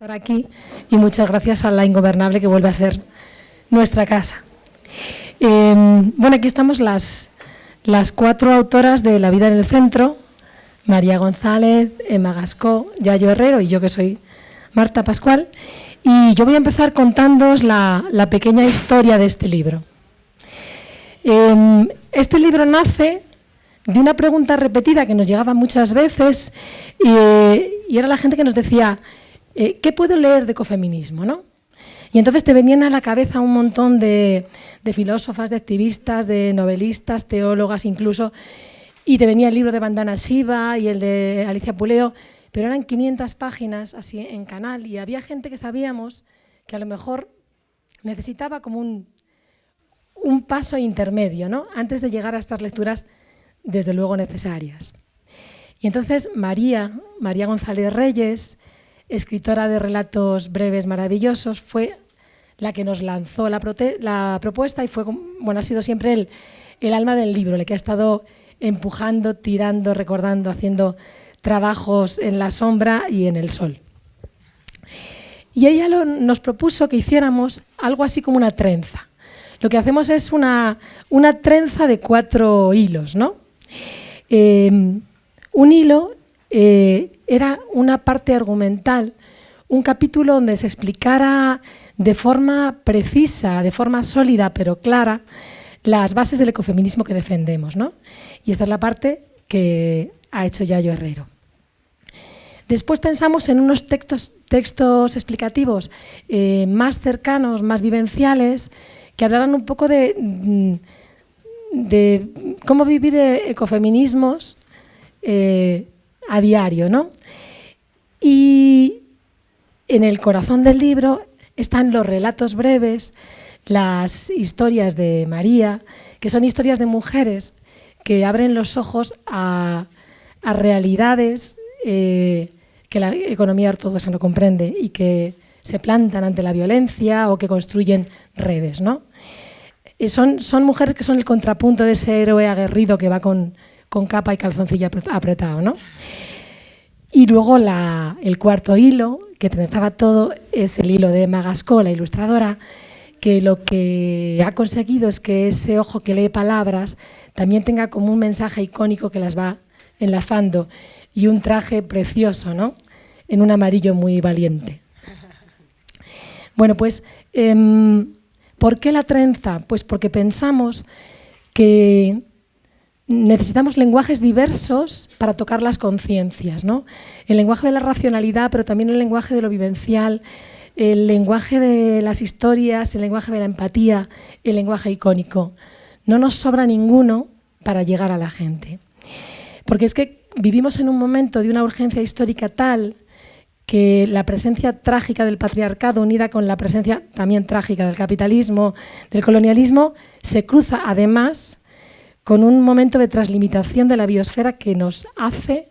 Estar aquí y muchas gracias a La Ingobernable, que vuelve a ser nuestra casa. Bueno, aquí estamos las cuatro autoras de La vida en el centro: María González, Emma Gascó, Yayo Herrero y yo, que soy Marta Pascual. Y yo voy a empezar contándoos la pequeña historia de este libro. Este libro nace de una pregunta repetida que nos llegaba muchas veces y era la gente que nos decía: ¿qué puedo leer de ecofeminismo, ¿no? Y entonces te venían a la cabeza un montón de filósofas, de activistas, de novelistas, teólogas incluso, y te venía el libro de Vandana Shiva y el de Alicia Puleo, pero eran 500 páginas así en canal, y había gente que sabíamos que a lo mejor necesitaba como un paso intermedio, ¿no?, antes de llegar a estas lecturas desde luego necesarias. Y entonces María González Reyes, escritora de relatos breves maravillosos, fue la que nos lanzó la propuesta y fue, bueno, ha sido siempre el alma del libro, la que ha estado empujando, tirando, recordando, haciendo trabajos en la sombra y en el sol. Y ella nos propuso que hiciéramos algo así como una trenza. Lo que hacemos es una trenza de 4 hilos, ¿no? Un hilo era una parte argumental, un capítulo donde se explicara de forma precisa, de forma sólida pero clara, las bases del ecofeminismo que defendemos, ¿no? Y esta es la parte que ha hecho Yayo Herrero. Después pensamos en unos textos explicativos más cercanos, más vivenciales, que hablaran un poco de cómo vivir ecofeminismos a diario, ¿no? Y en el corazón del libro están los relatos breves, las historias de María, que son historias de mujeres que abren los ojos a realidades que la economía ortodoxa no comprende y que se plantan ante la violencia o que construyen redes, ¿no? Son mujeres que son el contrapunto de ese héroe aguerrido que va con capa y calzoncillo apretado, ¿no? Y luego el cuarto hilo, que trenzaba todo, es el hilo de Emma Gascó, la ilustradora, que lo que ha conseguido es que ese ojo que lee palabras también tenga como un mensaje icónico que las va enlazando, y un traje precioso, ¿no?, en un amarillo muy valiente. Bueno, pues, ¿por qué la trenza? Pues porque pensamos que necesitamos lenguajes diversos para tocar las conciencias, ¿no? El lenguaje de la racionalidad, pero también el lenguaje de lo vivencial, el lenguaje de las historias, el lenguaje de la empatía, el lenguaje icónico. No nos sobra ninguno para llegar a la gente. Porque es que vivimos en un momento de una urgencia histórica tal que la presencia trágica del patriarcado, unida con la presencia también trágica del capitalismo, del colonialismo, se cruza además con un momento de translimitación de la biosfera que nos hace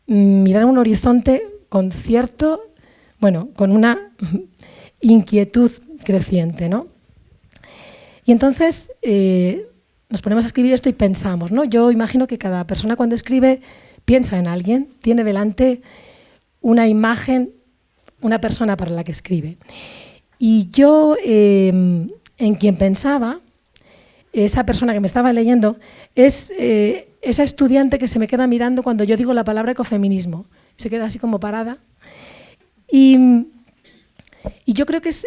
mirar un horizonte con con una inquietud creciente, ¿no? Y entonces nos ponemos a escribir esto y pensamos, ¿no? Yo imagino que cada persona cuando escribe piensa en alguien, tiene delante una imagen, una persona para la que escribe. Y yo, en quien pensaba, esa persona que me estaba leyendo, es esa estudiante que se me queda mirando cuando yo digo la palabra ecofeminismo. Se queda así como parada. Y yo creo que es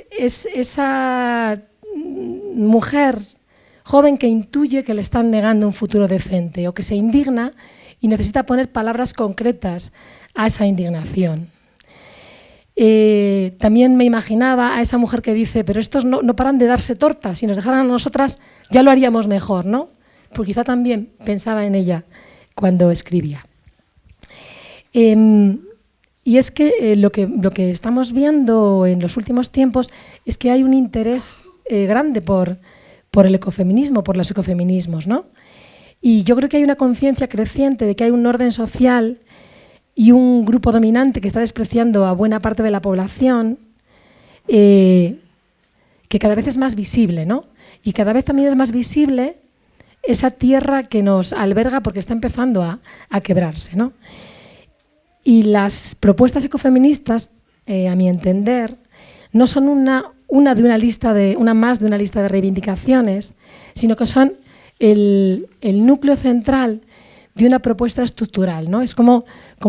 esa mujer joven que intuye que le están negando un futuro decente o que se indigna y necesita poner palabras concretas a esa indignación. También me imaginaba a esa mujer que dice: pero estos no paran de darse tortas, si nos dejaran a nosotras ya lo haríamos mejor, ¿no? Pues quizá también pensaba en ella cuando escribía. Y es que lo que estamos viendo en los últimos tiempos es que hay un interés grande por el ecofeminismo, por los ecofeminismos, ¿no? Y yo creo que hay una conciencia creciente de que hay un orden social y un grupo dominante que está despreciando a buena parte de la población, que cada vez es más visible, ¿no? Y cada vez también es más visible esa tierra que nos alberga porque está empezando a quebrarse, ¿no? Y las propuestas ecofeministas a mi entender, no son una más de una lista de reivindicaciones, sino que son el núcleo central de una propuesta estructural, ¿no? Es como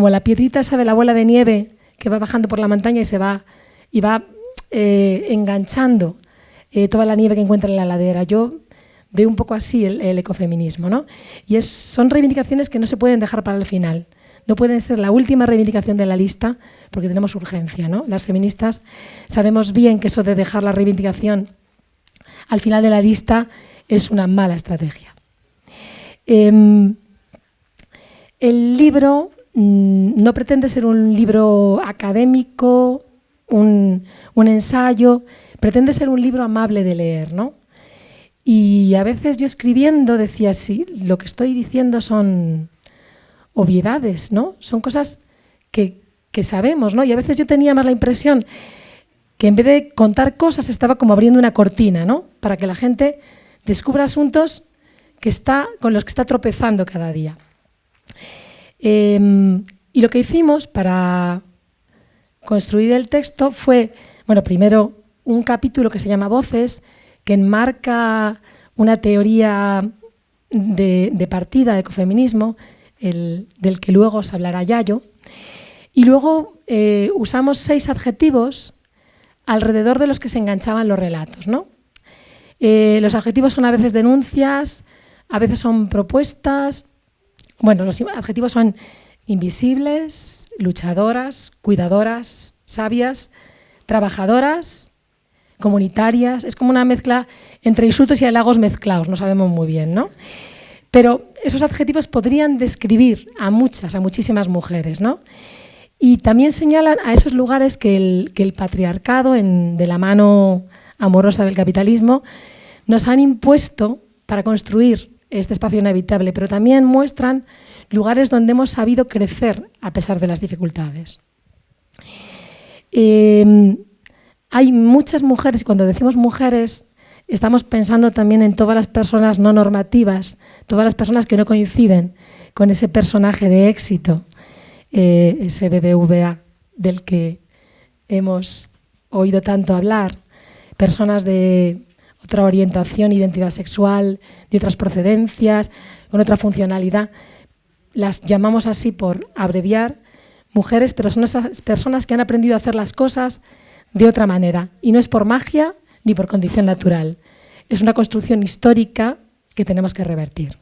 la piedrita esa de la bola de nieve que va bajando por la montaña y va enganchando toda la nieve que encuentra en la ladera. Yo veo un poco así el ecofeminismo, ¿no? Y son reivindicaciones que no se pueden dejar para el final. No pueden ser la última reivindicación de la lista porque tenemos urgencia, ¿no? Las feministas sabemos bien que eso de dejar la reivindicación al final de la lista es una mala estrategia. El libro no pretende ser un libro académico, un ensayo, pretende ser un libro amable de leer, ¿no? Y a veces yo escribiendo decía, sí, lo que estoy diciendo son obviedades, ¿no? Son cosas que sabemos, ¿no? Y a veces yo tenía más la impresión que en vez de contar cosas estaba como abriendo una cortina, ¿no? Para que la gente descubra asuntos con los que está tropezando cada día. Y lo que hicimos para construir el texto fue, bueno, primero un capítulo que se llama Voces, que enmarca una teoría de partida de ecofeminismo, del que luego os hablará Yayo, y luego usamos 6 adjetivos alrededor de los que se enganchaban los relatos, ¿no? Los adjetivos son a veces denuncias, a veces son propuestas. Bueno, los adjetivos son invisibles, luchadoras, cuidadoras, sabias, trabajadoras, comunitarias. Es como una mezcla entre insultos y halagos mezclados, no sabemos muy bien, ¿no? Pero esos adjetivos podrían describir a muchísimas mujeres, ¿no? Y también señalan a esos lugares que el patriarcado, de la mano amorosa del capitalismo, nos han impuesto para construir este espacio inhabitable, pero también muestran lugares donde hemos sabido crecer a pesar de las dificultades. Hay muchas mujeres, y cuando decimos mujeres, estamos pensando también en todas las personas no normativas, todas las personas que no coinciden con ese personaje de éxito, ese BBVA del que hemos oído tanto hablar, personas de otra orientación, identidad sexual, de otras procedencias, con otra funcionalidad. Las llamamos así por abreviar mujeres, pero son esas personas que han aprendido a hacer las cosas de otra manera. Y no es por magia ni por condición natural. Es una construcción histórica que tenemos que revertir.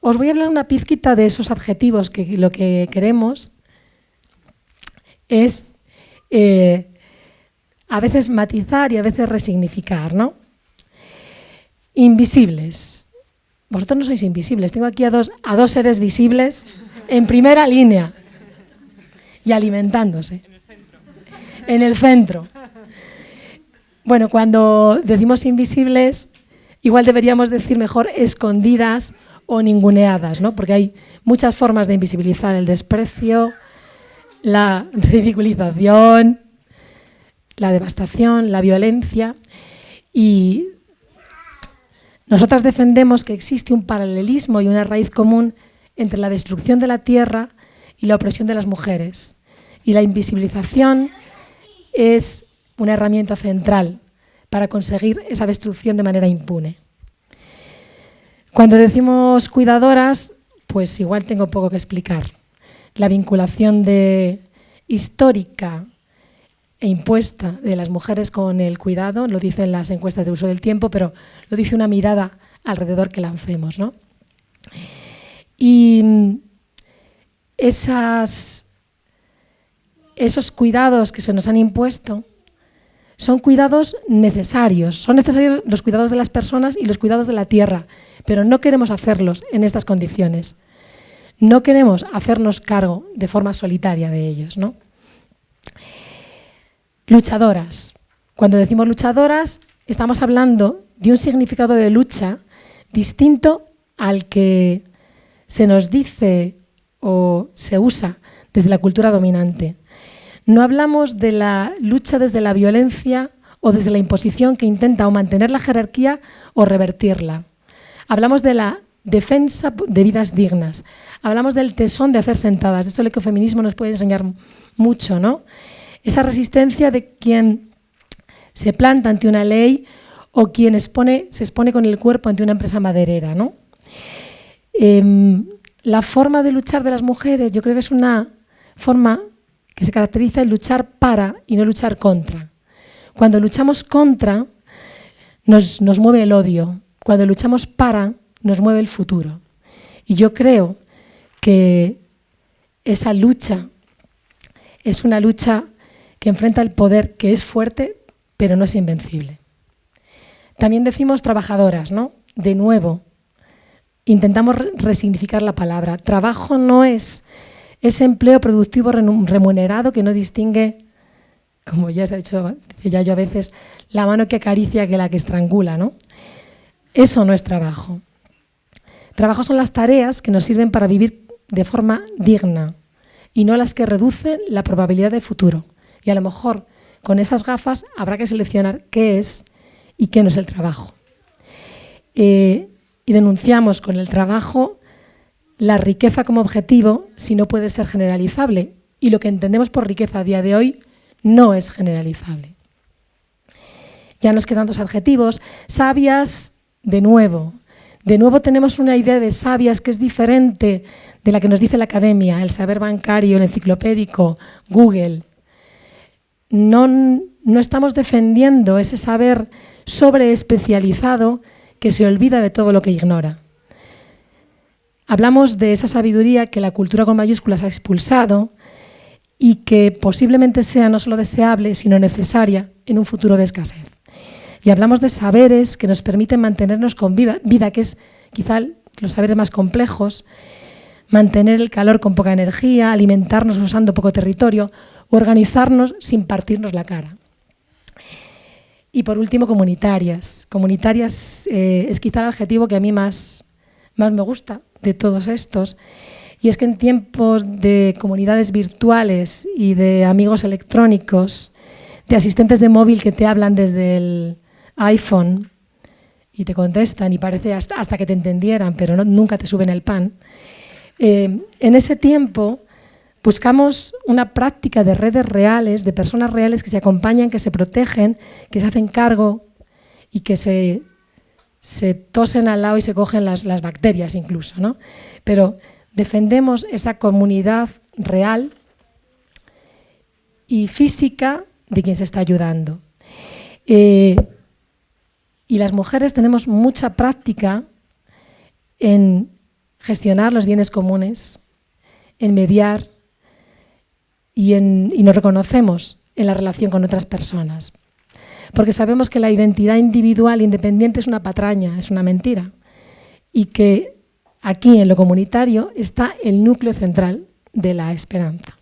Os voy a hablar una pizquita de esos adjetivos que lo que queremos es a veces matizar y a veces resignificar, ¿no? Invisibles. Vosotros no sois invisibles. Tengo aquí a dos seres visibles en primera línea y alimentándose. En el centro. Bueno, cuando decimos invisibles, igual deberíamos decir mejor escondidas o ninguneadas, ¿no? Porque hay muchas formas de invisibilizar el desprecio, la ridiculización, la devastación, la violencia. Y nosotras defendemos que existe un paralelismo y una raíz común entre la destrucción de la tierra y la opresión de las mujeres. Y la invisibilización es una herramienta central para conseguir esa destrucción de manera impune. Cuando decimos cuidadoras, pues igual tengo poco que explicar. La vinculación histórica e impuesta de las mujeres con el cuidado, lo dicen las encuestas de uso del tiempo, pero lo dice una mirada alrededor que lancemos, ¿no? Y esos cuidados que se nos han impuesto son cuidados necesarios. Son necesarios los cuidados de las personas y los cuidados de la tierra, pero no queremos hacerlos en estas condiciones. No queremos hacernos cargo de forma solitaria de ellos, ¿no? Luchadoras. Cuando decimos luchadoras, estamos hablando de un significado de lucha distinto al que se nos dice o se usa desde la cultura dominante. No hablamos de la lucha desde la violencia o desde la imposición que intenta o mantener la jerarquía o revertirla. Hablamos de la defensa de vidas dignas. Hablamos del tesón de hacer sentadas. De esto el ecofeminismo nos puede enseñar mucho, ¿no? Esa resistencia de quien se planta ante una ley o quien se expone con el cuerpo ante una empresa maderera, ¿no? La forma de luchar de las mujeres yo creo que es una forma que se caracteriza en luchar para y no luchar contra. Cuando luchamos contra nos mueve el odio, cuando luchamos para nos mueve el futuro. Y yo creo que esa lucha es una lucha que enfrenta el poder, que es fuerte, pero no es invencible. También decimos trabajadoras, ¿no? De nuevo, intentamos resignificar la palabra. Trabajo no es ese empleo productivo remunerado que no distingue, como ya se ha dicho, decía yo a veces, la mano que acaricia que la que estrangula, ¿no? Eso no es trabajo. Trabajo son las tareas que nos sirven para vivir de forma digna y no las que reducen la probabilidad de futuro. Y a lo mejor con esas gafas habrá que seleccionar qué es y qué no es el trabajo. Y denunciamos con el trabajo la riqueza como objetivo si no puede ser generalizable. Y lo que entendemos por riqueza a día de hoy no es generalizable. Ya nos quedan 2 adjetivos. Sabias, de nuevo. De nuevo tenemos una idea de sabias que es diferente de la que nos dice la academia, el saber bancario, el enciclopédico, Google. No estamos defendiendo ese saber sobreespecializado que se olvida de todo lo que ignora. Hablamos de esa sabiduría que la cultura con mayúsculas ha expulsado y que posiblemente sea no solo deseable, sino necesaria en un futuro de escasez. Y hablamos de saberes que nos permiten mantenernos con vida, que es quizá los saberes más complejos, mantener el calor con poca energía, alimentarnos usando poco territorio, o organizarnos sin partirnos la cara. Y por último, comunitarias. Comunitarias es quizá el adjetivo que a mí más me gusta de todos estos. Y es que en tiempos de comunidades virtuales y de amigos electrónicos, de asistentes de móvil que te hablan desde el iPhone y te contestan y parece hasta que te entendieran, pero nunca te suben el pan. En ese tiempo buscamos una práctica de redes reales, de personas reales que se acompañan, que se protegen, que se hacen cargo y que se tosen al lado y se cogen las bacterias incluso, ¿no? Pero defendemos esa comunidad real y física de quien se está ayudando. Y las mujeres tenemos mucha práctica en gestionar los bienes comunes, en mediar y nos reconocemos en la relación con otras personas. Porque sabemos que la identidad individual independiente es una patraña, es una mentira. Y que aquí en lo comunitario está el núcleo central de la esperanza.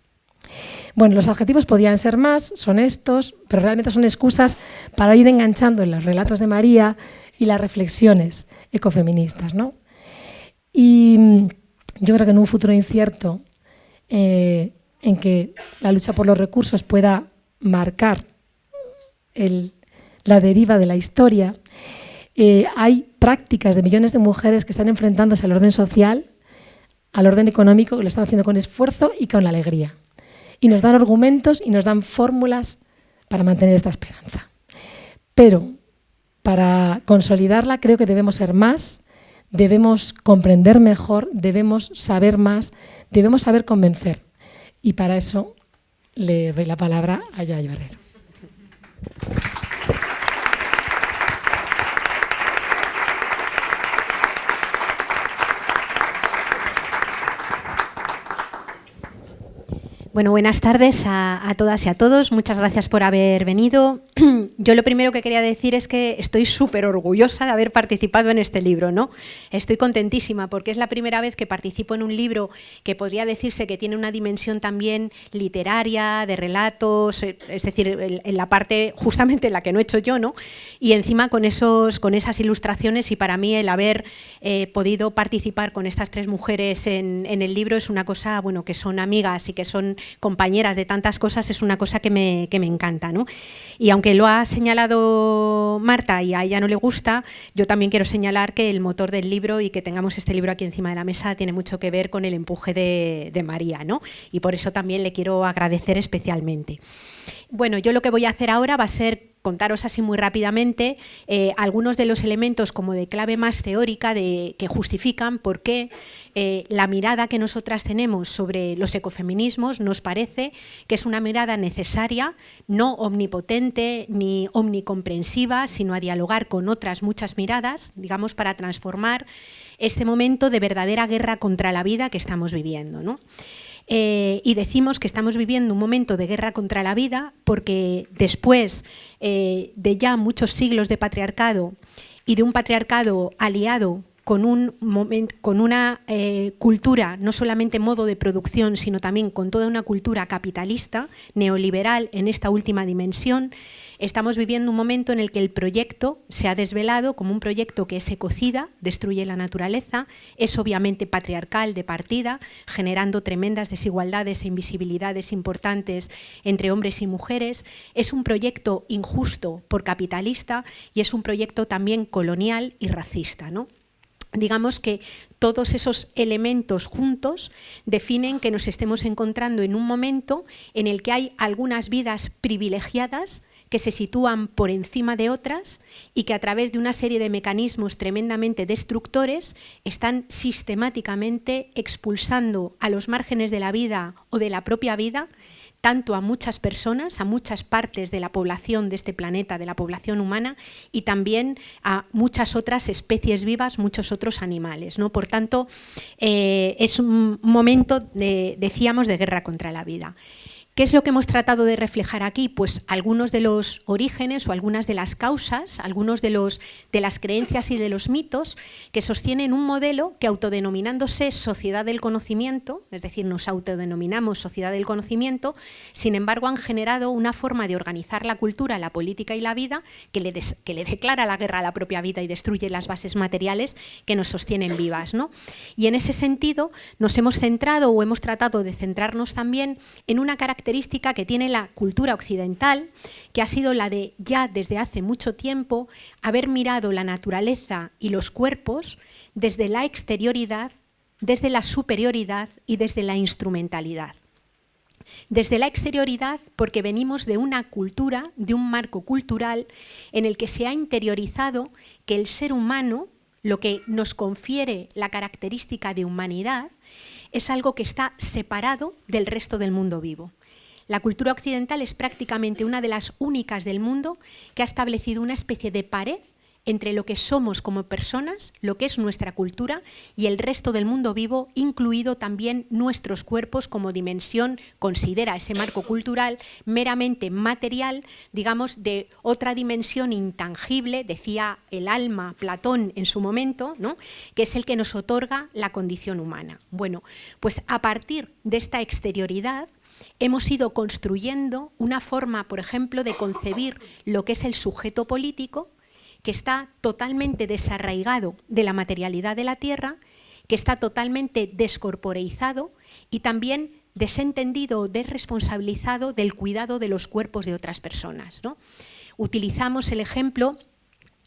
Bueno, los adjetivos podían ser más, son estos, pero realmente son excusas para ir enganchando en los relatos de María y las reflexiones ecofeministas, ¿no? Y yo creo que en un futuro incierto, en que la lucha por los recursos pueda marcar la deriva de la historia, hay prácticas de millones de mujeres que están enfrentándose al orden social, al orden económico, que lo están haciendo con esfuerzo y con alegría. Y nos dan argumentos y nos dan fórmulas para mantener esta esperanza. Pero para consolidarla creo que debemos ser más, debemos comprender mejor, debemos saber más, debemos saber convencer. Y para eso le doy la palabra a Yayo Herrero. Bueno, buenas tardes a todas y a todos. Muchas gracias por haber venido. Yo lo primero que quería decir es que estoy súper orgullosa de haber participado en este libro, ¿no? Estoy contentísima porque es la primera vez que participo en un libro que podría decirse que tiene una dimensión también literaria, de relatos, es decir, en la parte justamente en la que no he hecho yo, ¿no? Y encima con esas ilustraciones, y para mí el haber podido participar con estas 3 mujeres en el libro es una cosa, bueno, que son amigas y que son compañeras de tantas cosas, es una cosa que me encanta, ¿no? Y aunque lo ha señalado Marta y a ella no le gusta, yo también quiero señalar que el motor del libro y que tengamos este libro aquí encima de la mesa tiene mucho que ver con el empuje de María, ¿no? Y por eso también le quiero agradecer especialmente. Bueno, yo lo que voy a hacer ahora va a ser contaros así muy rápidamente algunos de los elementos como de clave más teórica que justifican por qué la mirada que nosotras tenemos sobre los ecofeminismos nos parece que es una mirada necesaria, no omnipotente ni omnicomprensiva, sino a dialogar con otras muchas miradas, digamos, para transformar este momento de verdadera guerra contra la vida que estamos viviendo, ¿no? Y decimos que estamos viviendo un momento de guerra contra la vida porque después de ya muchos siglos de patriarcado y de un patriarcado aliado con una cultura, no solamente modo de producción, sino también con toda una cultura capitalista, neoliberal en esta última dimensión, estamos viviendo un momento en el que el proyecto se ha desvelado como un proyecto que es ecocida, destruye la naturaleza, es obviamente patriarcal de partida, generando tremendas desigualdades e invisibilidades importantes entre hombres y mujeres, es un proyecto injusto por capitalista y es un proyecto también colonial y racista, ¿no? Digamos que todos esos elementos juntos definen que nos estemos encontrando en un momento en el que hay algunas vidas privilegiadas que se sitúan por encima de otras y que a través de una serie de mecanismos tremendamente destructores están sistemáticamente expulsando a los márgenes de la vida o de la propia vida tanto a muchas personas, a muchas partes de la población de este planeta, de la población humana, y también a muchas otras especies vivas, muchos otros animales, ¿no? Por tanto, es un momento, decíamos, de guerra contra la vida. ¿Qué es lo que hemos tratado de reflejar aquí? Pues algunos de los orígenes o algunas de las causas, algunos de las creencias y de los mitos que sostienen un modelo que, autodenominándose sociedad del conocimiento, es decir, nos autodenominamos sociedad del conocimiento, sin embargo han generado una forma de organizar la cultura, la política y la vida que le declara la guerra a la propia vida y destruye las bases materiales que nos sostienen vivas, ¿no? Y en ese sentido nos hemos centrado o hemos tratado de centrarnos también en una característica que tiene la cultura occidental, que ha sido la de ya desde hace mucho tiempo haber mirado la naturaleza y los cuerpos desde la exterioridad, desde la superioridad y desde la instrumentalidad. Desde la exterioridad porque venimos de una cultura, de un marco cultural en el que se ha interiorizado que el ser humano, lo que nos confiere la característica de humanidad, es algo que está separado del resto del mundo vivo. La cultura occidental es prácticamente una de las únicas del mundo que ha establecido una especie de pared entre lo que somos como personas, lo que es nuestra cultura y el resto del mundo vivo, incluido también nuestros cuerpos como dimensión, considera ese marco cultural meramente material, digamos, de otra dimensión intangible, decía el alma Platón en su momento, ¿no?, que es el que nos otorga la condición humana. Bueno, pues a partir de esta exterioridad, hemos ido construyendo una forma, por ejemplo, de concebir lo que es el sujeto político, que está totalmente desarraigado de la materialidad de la tierra, que está totalmente descorporeizado y también desentendido o desresponsabilizado del cuidado de los cuerpos de otras personas, ¿no? Utilizamos el ejemplo.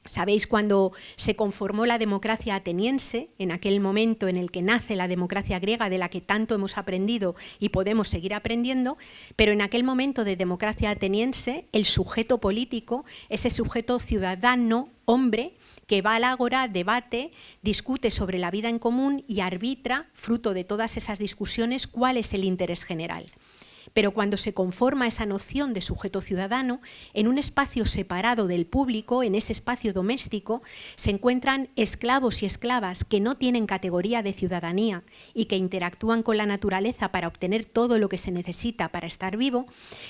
Sabéis, cuando se conformó la democracia ateniense, en aquel momento en el que nace la democracia griega, de la que tanto hemos aprendido y podemos seguir aprendiendo, pero en aquel momento de democracia ateniense, el sujeto político, ese sujeto ciudadano, hombre, que va al ágora, debate, discute sobre la vida en común y arbitra, fruto de todas esas discusiones, cuál es el interés general. Pero cuando se conforma esa noción de sujeto ciudadano, en un espacio separado del público, en ese espacio doméstico, se encuentran esclavos y esclavas que no tienen categoría de ciudadanía y que interactúan con la naturaleza para obtener todo lo que se necesita para estar vivo,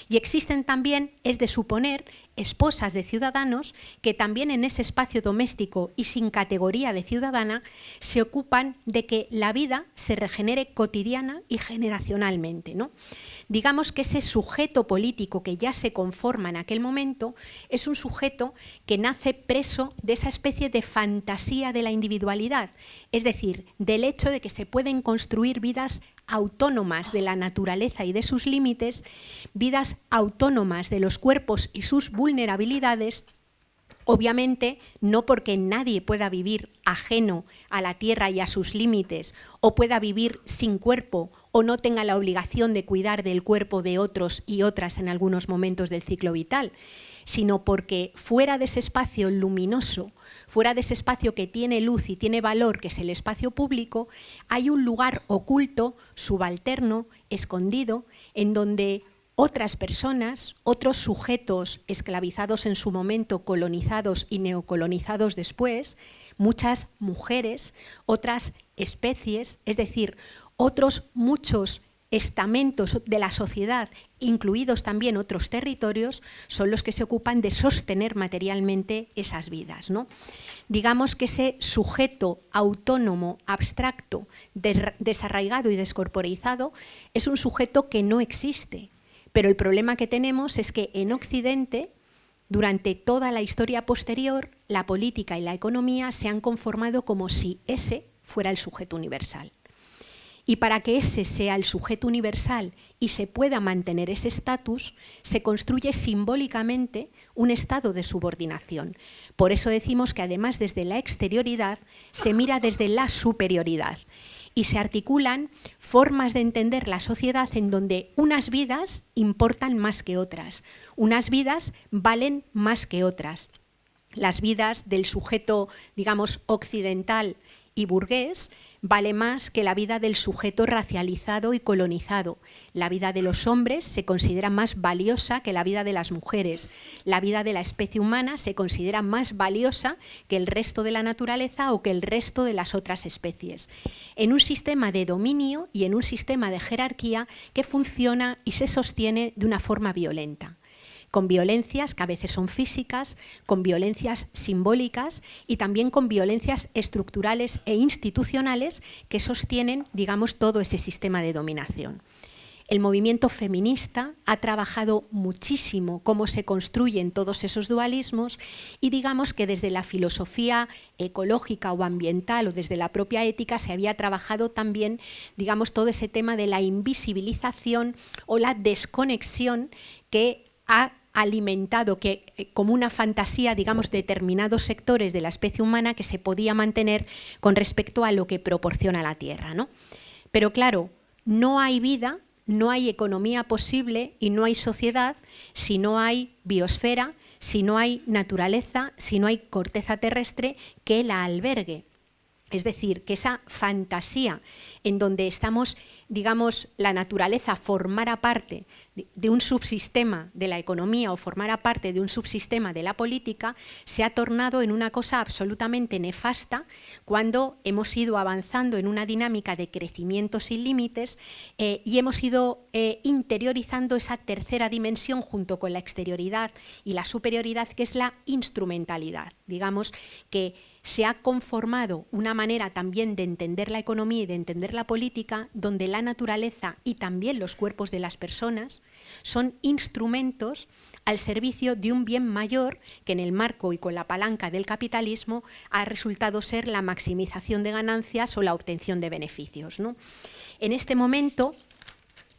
y existen también, es de suponer, esposas de ciudadanos que también en ese espacio doméstico y sin categoría de ciudadana se ocupan de que la vida se regenere cotidiana y generacionalmente, ¿no? Digamos digamos que ese sujeto político que ya se conforma en aquel momento es un sujeto que nace preso de esa especie de fantasía de la individualidad, es decir, del hecho de que se pueden construir vidas autónomas de la naturaleza y de sus límites, vidas autónomas de los cuerpos y sus vulnerabilidades. Obviamente, no porque nadie pueda vivir ajeno a la tierra y a sus límites, o pueda vivir sin cuerpo, o no tenga la obligación de cuidar del cuerpo de otros y otras en algunos momentos del ciclo vital, sino porque fuera de ese espacio luminoso, fuera de ese espacio que tiene luz y tiene valor, que es el espacio público, hay un lugar oculto, subalterno, escondido, en donde otras personas, otros sujetos esclavizados en su momento, colonizados y neocolonizados después, muchas mujeres, otras especies, es decir, otros muchos estamentos de la sociedad, incluidos también otros territorios, son los que se ocupan de sostener materialmente esas vidas, ¿no? Digamos que ese sujeto autónomo, abstracto, desarraigado y descorporizado es un sujeto que no existe. Pero el problema que tenemos es que en Occidente, durante toda la historia posterior, la política y la economía se han conformado como si ese fuera el sujeto universal. Y para que ese sea el sujeto universal y se pueda mantener ese estatus, se construye simbólicamente un estado de subordinación. Por eso decimos que además desde la exterioridad se mira desde la superioridad. Y se articulan formas de entender la sociedad en donde unas vidas importan más que otras, unas vidas valen más que otras. Las vidas del sujeto, digamos, occidental y burgués vale más que la vida del sujeto racializado y colonizado. La vida de los hombres se considera más valiosa que la vida de las mujeres. La vida de la especie humana se considera más valiosa que el resto de la naturaleza o que el resto de las otras especies. En un sistema de dominio y en un sistema de jerarquía que funciona y se sostiene de una forma violenta, con violencias que a veces son físicas, con violencias simbólicas y también con violencias estructurales e institucionales que sostienen, digamos, todo ese sistema de dominación. El movimiento feminista ha trabajado muchísimo cómo se construyen todos esos dualismos y digamos que desde la filosofía ecológica o ambiental o desde la propia ética se había trabajado también, digamos, todo ese tema de la invisibilización o la desconexión que ha alimentado como una fantasía, digamos, determinados sectores de la especie humana que se podía mantener con respecto a lo que proporciona la Tierra, ¿no? Pero claro, no hay vida, no hay economía posible y no hay sociedad si no hay biosfera, si no hay naturaleza, si no hay corteza terrestre que la albergue. Es decir, que esa fantasía en donde estamos, digamos, la naturaleza formara parte de un subsistema de la economía o formara parte de un subsistema de la política, se ha tornado en una cosa absolutamente nefasta cuando hemos ido avanzando en una dinámica de crecimiento sin límites y hemos ido interiorizando esa tercera dimensión junto con la exterioridad y la superioridad, que es la instrumentalidad. Digamos que se ha conformado una manera también de entender la economía y de entender la política, donde la naturaleza y también los cuerpos de las personas son instrumentos al servicio de un bien mayor que en el marco y con la palanca del capitalismo ha resultado ser la maximización de ganancias o la obtención de beneficios, ¿no? En este momento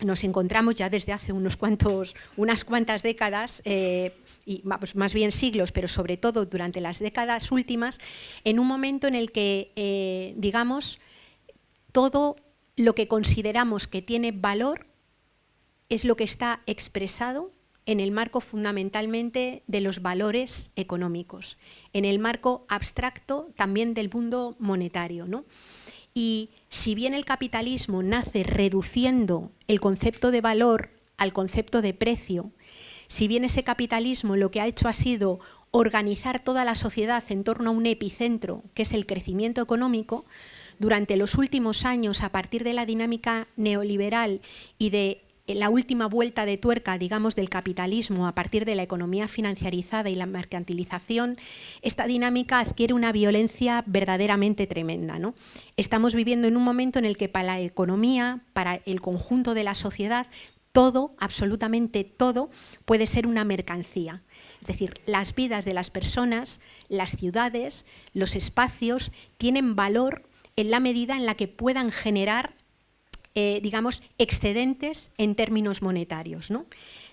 nos encontramos ya desde hace unas cuantas décadas, y más bien siglos, pero sobre todo durante las décadas últimas, en un momento en el que, digamos, todo lo que consideramos que tiene valor es lo que está expresado en el marco fundamentalmente de los valores económicos, en el marco abstracto también del mundo monetario, ¿no? Y si bien el capitalismo nace reduciendo el concepto de valor al concepto de precio, si bien ese capitalismo lo que ha hecho ha sido organizar toda la sociedad en torno a un epicentro, que es el crecimiento económico, durante los últimos años, a partir de la dinámica neoliberal y de la última vuelta de tuerca, digamos, del capitalismo a partir de la economía financiarizada y la mercantilización, esta dinámica adquiere una violencia verdaderamente tremenda, ¿no? Estamos viviendo en un momento en el que para la economía, para el conjunto de la sociedad, todo, absolutamente todo, puede ser una mercancía. Es decir, las vidas de las personas, las ciudades, los espacios tienen valor en la medida en la que puedan generar, digamos, excedentes en términos monetarios, ¿no?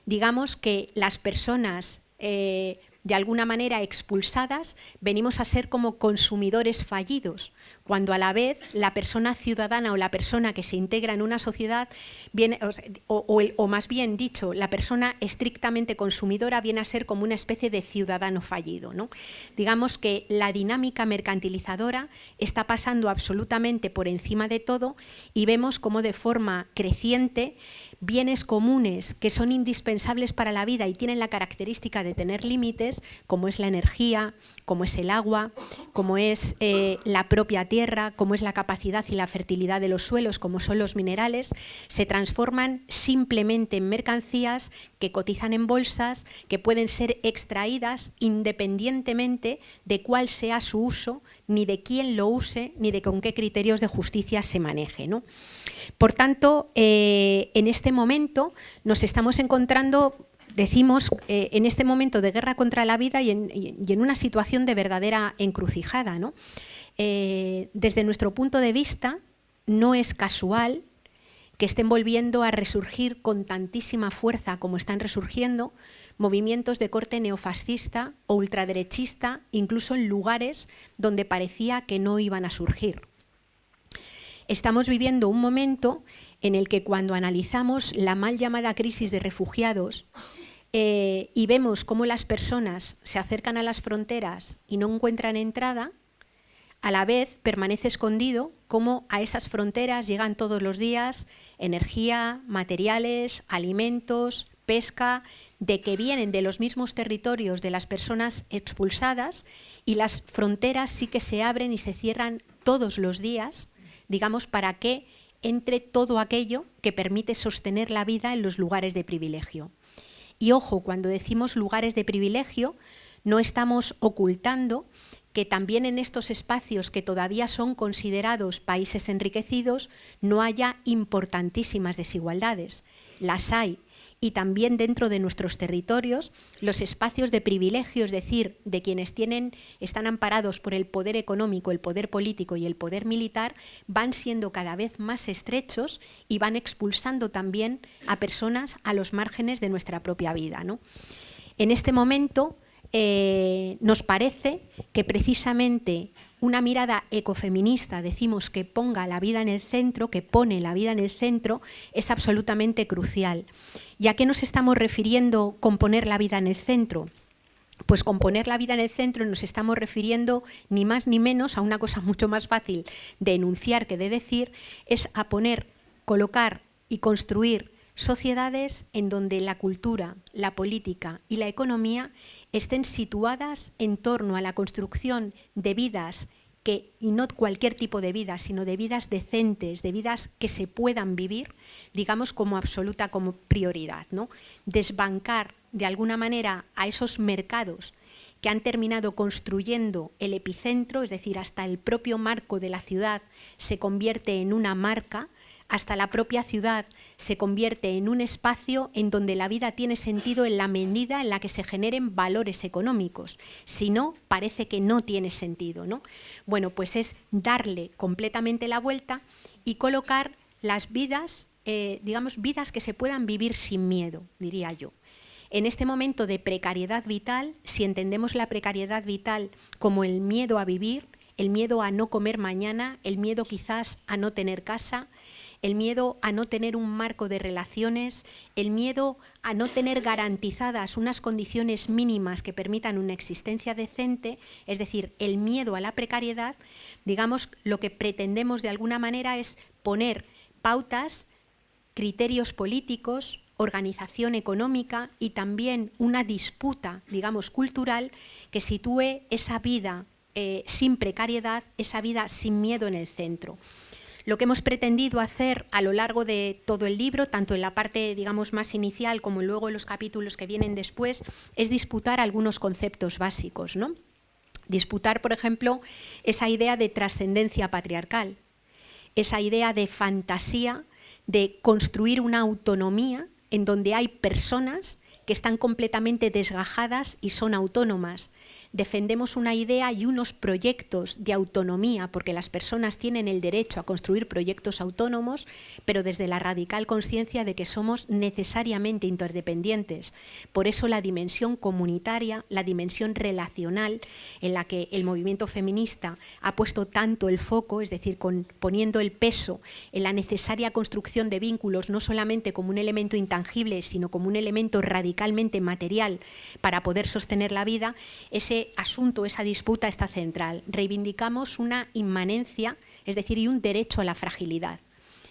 Digamos que las personas de alguna manera expulsadas venimos a ser como consumidores fallidos, cuando a la vez la persona ciudadana o la persona que se integra en una sociedad viene, o más bien dicho, la persona estrictamente consumidora viene a ser como una especie de ciudadano fallido, ¿no? Digamos que la dinámica mercantilizadora está pasando absolutamente por encima de todo y vemos cómo de forma creciente bienes comunes que son indispensables para la vida y tienen la característica de tener límites, como es la energía, como es el agua, como es la propia tierra, como es la capacidad y la fertilidad de los suelos, como son los minerales, se transforman simplemente en mercancías que cotizan en bolsas, que pueden ser extraídas independientemente de cuál sea su uso, ni de quién lo use, ni de con qué criterios de justicia se maneje, ¿no? Por tanto, en este momento nos estamos encontrando, decimos, en este momento de guerra contra la vida y en una situación de verdadera encrucijada, ¿no? Desde nuestro punto de vista, no es casual que estén volviendo a resurgir con tantísima fuerza como están resurgiendo movimientos de corte neofascista o ultraderechista, incluso en lugares donde parecía que no iban a surgir. Estamos viviendo un momento en el que cuando analizamos la mal llamada crisis de refugiados y vemos cómo las personas se acercan a las fronteras y no encuentran entrada, a la vez permanece escondido cómo a esas fronteras llegan todos los días energía, materiales, alimentos, pesca, de que vienen de los mismos territorios de las personas expulsadas, y las fronteras sí que se abren y se cierran todos los días, digamos, para que entre todo aquello que permite sostener la vida en los lugares de privilegio. Y ojo, cuando decimos lugares de privilegio, no estamos ocultando que también en estos espacios que todavía son considerados países enriquecidos no haya importantísimas desigualdades. Las hay. Y también dentro de nuestros territorios, los espacios de privilegio, es decir, de quienes están amparados por el poder económico, el poder político y el poder militar, van siendo cada vez más estrechos y van expulsando también a personas a los márgenes de nuestra propia vida, ¿no? En este momento nos parece que precisamente una mirada ecofeminista, decimos, que ponga la vida en el centro, que pone la vida en el centro, es absolutamente crucial. ¿Y a qué nos estamos refiriendo con poner la vida en el centro? Pues con poner la vida en el centro nos estamos refiriendo ni más ni menos a una cosa mucho más fácil de enunciar que de decir, es a poner, colocar y construir sociedades en donde la cultura, la política y la economía estén situadas en torno a la construcción de vidas y no cualquier tipo de vidas, sino de vidas decentes, de vidas que se puedan vivir, digamos, como absoluta, como prioridad, ¿no? Desbancar de alguna manera a esos mercados que han terminado construyendo el epicentro, es decir, hasta el propio marco de la ciudad se convierte en una marca, hasta la propia ciudad se convierte en un espacio en donde la vida tiene sentido en la medida en la que se generen valores económicos. Si no, parece que no tiene sentido, ¿no? Bueno, pues es darle completamente la vuelta y colocar las vidas, digamos, vidas que se puedan vivir sin miedo, diría yo. En este momento de precariedad vital, si entendemos la precariedad vital como el miedo a vivir, el miedo a no comer mañana, el miedo quizás a no tener casa, el miedo a no tener un marco de relaciones, el miedo a no tener garantizadas unas condiciones mínimas que permitan una existencia decente, es decir, el miedo a la precariedad, digamos, lo que pretendemos de alguna manera es poner pautas, criterios políticos, organización económica y también una disputa, digamos, cultural que sitúe esa vida sin precariedad, esa vida sin miedo en el centro. Lo que hemos pretendido hacer a lo largo de todo el libro, tanto en la parte, digamos, más inicial como luego en los capítulos que vienen después, es disputar algunos conceptos básicos, ¿no? Disputar, por ejemplo, esa idea de trascendencia patriarcal, esa idea de fantasía de construir una autonomía en donde hay personas que están completamente desgajadas y son autónomas. Defendemos una idea y unos proyectos de autonomía, porque las personas tienen el derecho a construir proyectos autónomos, pero desde la radical conciencia de que somos necesariamente interdependientes. Por eso la dimensión comunitaria, la dimensión relacional, en la que el movimiento feminista ha puesto tanto el foco, es decir, poniendo el peso en la necesaria construcción de vínculos, no solamente como un elemento intangible, sino como un elemento radicalmente material para poder sostener la vida, ese asunto, esa disputa está central. Reivindicamos una inmanencia, es decir, y un derecho a la fragilidad.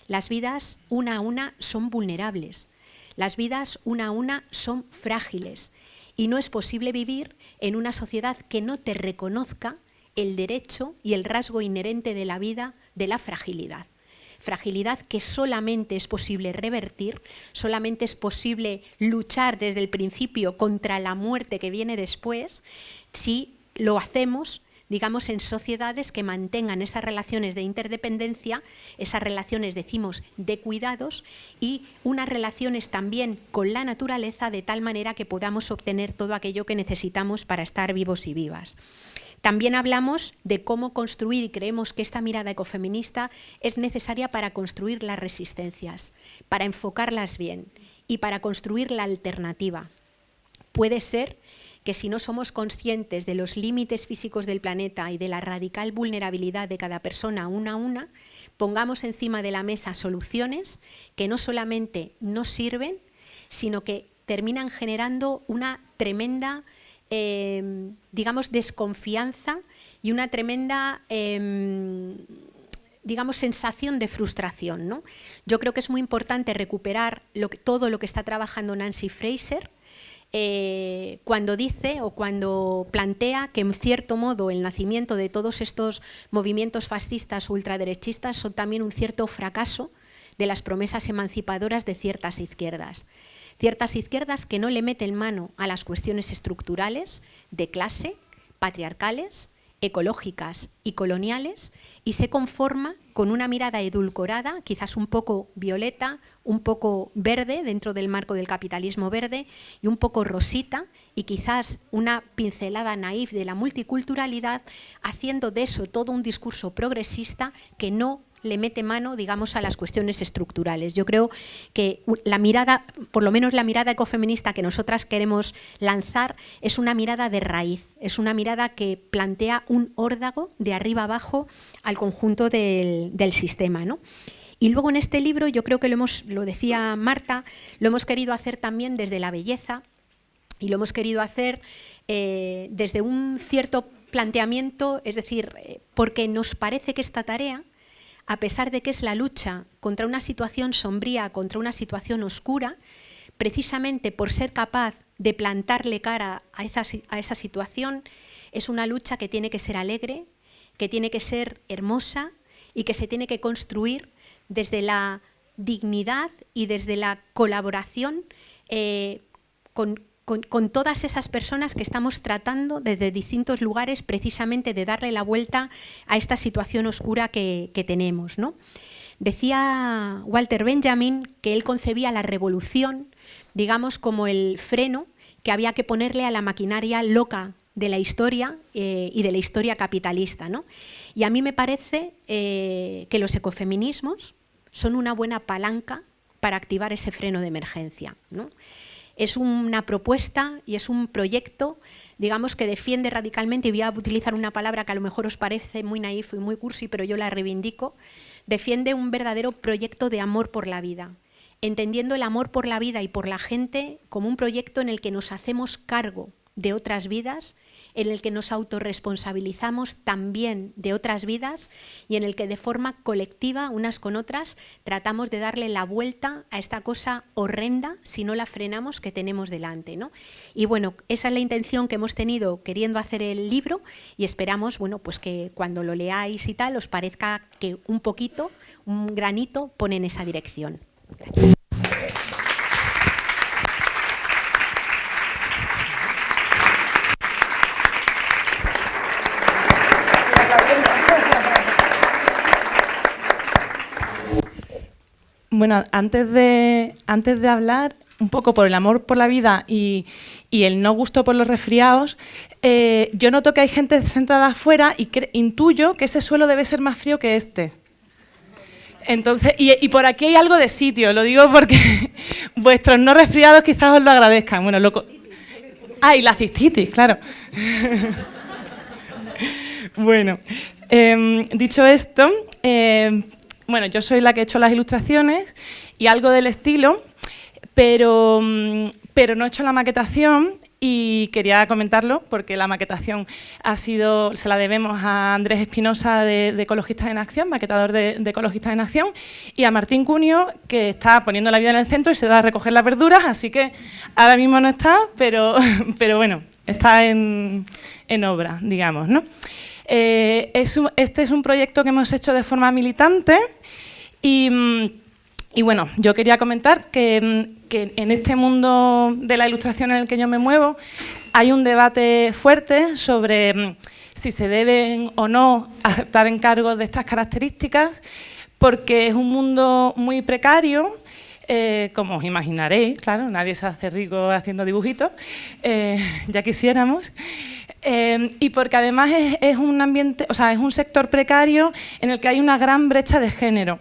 Las vidas, una a una, son vulnerables. Las vidas, una a una, son frágiles. Y no es posible vivir en una sociedad que no te reconozca el derecho y el rasgo inherente de la vida de la fragilidad. Fragilidad que solamente es posible revertir, solamente es posible luchar desde el principio contra la muerte que viene después, si lo hacemos, digamos, en sociedades que mantengan esas relaciones de interdependencia, esas relaciones, decimos, de cuidados y unas relaciones también con la naturaleza de tal manera que podamos obtener todo aquello que necesitamos para estar vivos y vivas. También hablamos de cómo construir, y creemos que esta mirada ecofeminista es necesaria para construir las resistencias, para enfocarlas bien y para construir la alternativa. Puede ser que si no somos conscientes de los límites físicos del planeta y de la radical vulnerabilidad de cada persona una a una, pongamos encima de la mesa soluciones que no solamente no sirven, sino que terminan generando una tremenda digamos, desconfianza y una tremenda, digamos, sensación de frustración, ¿no? Yo creo que es muy importante recuperar todo lo que está trabajando Nancy Fraser cuando dice o cuando plantea que en cierto modo el nacimiento de todos estos movimientos fascistas o ultraderechistas son también un cierto fracaso de las promesas emancipadoras de ciertas izquierdas. Ciertas izquierdas que no le meten mano a las cuestiones estructurales de clase, patriarcales, ecológicas y coloniales y se conforma con una mirada edulcorada, quizás un poco violeta, un poco verde dentro del marco del capitalismo verde y un poco rosita y quizás una pincelada naif de la multiculturalidad, haciendo de eso todo un discurso progresista que no le mete mano, digamos, a las cuestiones estructurales. Yo creo que la mirada, por lo menos la mirada ecofeminista que nosotras queremos lanzar, es una mirada de raíz, es una mirada que plantea un órdago de arriba abajo al conjunto del sistema, ¿no? Y luego en este libro, yo creo que lo decía Marta, lo hemos querido hacer también desde la belleza y lo hemos querido hacer desde un cierto planteamiento, es decir, porque nos parece que esta tarea, a pesar de que es la lucha contra una situación sombría, contra una situación oscura, precisamente por ser capaz de plantarle cara a esa situación, es una lucha que tiene que ser alegre, que tiene que ser hermosa y que se tiene que construir desde la dignidad y desde la colaboración con todas esas personas que estamos tratando desde distintos lugares precisamente de darle la vuelta a esta situación oscura que tenemos, ¿no? Decía Walter Benjamin que él concebía la revolución, digamos, como el freno que había que ponerle a la maquinaria loca de la historia y de la historia capitalista, ¿no? Y a mí me parece que los ecofeminismos son una buena palanca para activar ese freno de emergencia, ¿no? Es una propuesta y es un proyecto, digamos, que defiende radicalmente, y voy a utilizar una palabra que a lo mejor os parece muy naif y muy cursi, pero yo la reivindico, defiende un verdadero proyecto de amor por la vida, entendiendo el amor por la vida y por la gente como un proyecto en el que nos hacemos cargo de otras vidas, en el que nos autorresponsabilizamos también de otras vidas y en el que de forma colectiva, unas con otras, tratamos de darle la vuelta a esta cosa horrenda, si no la frenamos, que tenemos delante, ¿no? Y bueno, esa es la intención que hemos tenido queriendo hacer el libro y esperamos, bueno, pues que cuando lo leáis y tal, os parezca que un poquito, un granito, pone en esa dirección. Gracias. Bueno, antes de hablar, un poco por el amor por la vida y el no gusto por los resfriados, yo noto que hay gente sentada afuera y intuyo que ese suelo debe ser más frío que este. Entonces, y por aquí hay algo de sitio, lo digo porque vuestros no resfriados quizás os lo agradezcan. Bueno, y la cistitis, claro. Bueno, dicho esto, bueno, yo soy la que he hecho las ilustraciones y algo del estilo, pero no he hecho la maquetación y quería comentarlo porque la maquetación se la debemos a Andrés Espinosa de Ecologistas en Acción, maquetador de Ecologistas en Acción, y a Martín Cunio, que está poniendo la vida en el centro y se da a recoger las verduras, así que ahora mismo no está, pero bueno, está en obra, digamos, ¿no? Este es un proyecto que hemos hecho de forma militante y bueno, yo quería comentar que en este mundo de la ilustración en el que yo me muevo hay un debate fuerte sobre si se deben o no aceptar encargos de estas características, porque es un mundo muy precario, como os imaginaréis, claro, nadie se hace rico haciendo dibujitos, ya quisiéramos. Y porque además es un ambiente, o sea, es un sector precario en el que hay una gran brecha de género.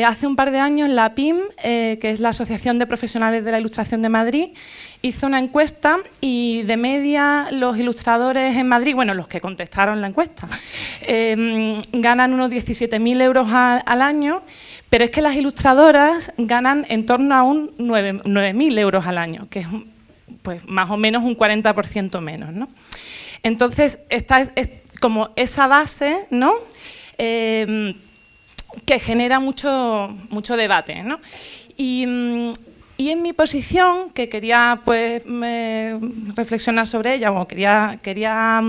Hace un par de años la PIM, que es la Asociación de Profesionales de la Ilustración de Madrid, hizo una encuesta y de media los ilustradores en Madrid, bueno, los que contestaron la encuesta, ganan unos 17.000 euros al año, pero es que las ilustradoras ganan en torno a un 9.000 euros al año, que es pues, más o menos un 40% menos, ¿no? Entonces, esta es como esa base, ¿no? Que genera mucho debate, ¿no? Y en mi posición, que quería pues, reflexionar sobre ella, o quería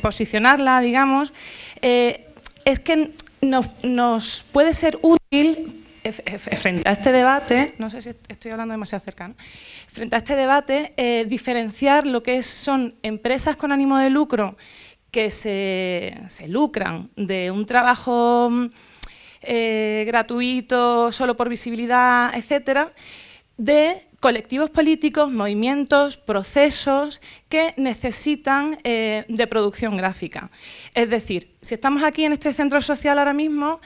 posicionarla, digamos, es que nos puede ser útil frente a este debate, no sé si estoy hablando demasiado cerca, ¿no? Frente a este debate, diferenciar lo que son empresas con ánimo de lucro que se lucran de un trabajo gratuito, solo por visibilidad, etcétera, de colectivos políticos, movimientos, procesos que necesitan de producción gráfica. Es decir, si estamos aquí en este centro social ahora mismo,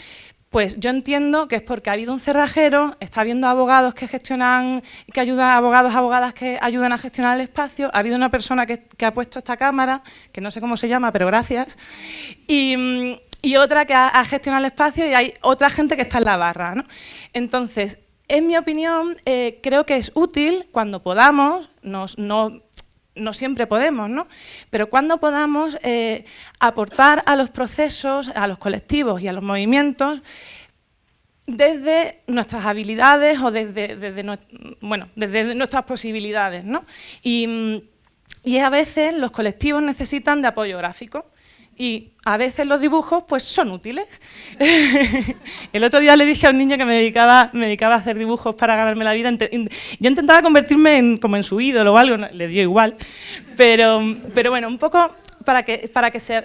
pues yo entiendo que es porque ha habido un cerrajero, está habiendo abogados que gestionan, que ayudan, abogadas que ayudan a gestionar el espacio, ha habido una persona que ha puesto esta cámara, que no sé cómo se llama, pero gracias, y otra que ha gestionado el espacio y hay otra gente que está en la barra, ¿no? Entonces, en mi opinión, creo que es útil cuando podamos, no siempre podemos, ¿no? Pero cuando podamos aportar a los procesos, a los colectivos y a los movimientos desde nuestras habilidades o desde nuestras posibilidades, ¿no? Y a veces los colectivos necesitan de apoyo gráfico y a veces los dibujos pues son útiles. El otro día le dije a un niño que me dedicaba a hacer dibujos para ganarme la vida. Yo intentaba convertirme como en su ídolo o algo, le dio igual. Pero bueno, un poco para que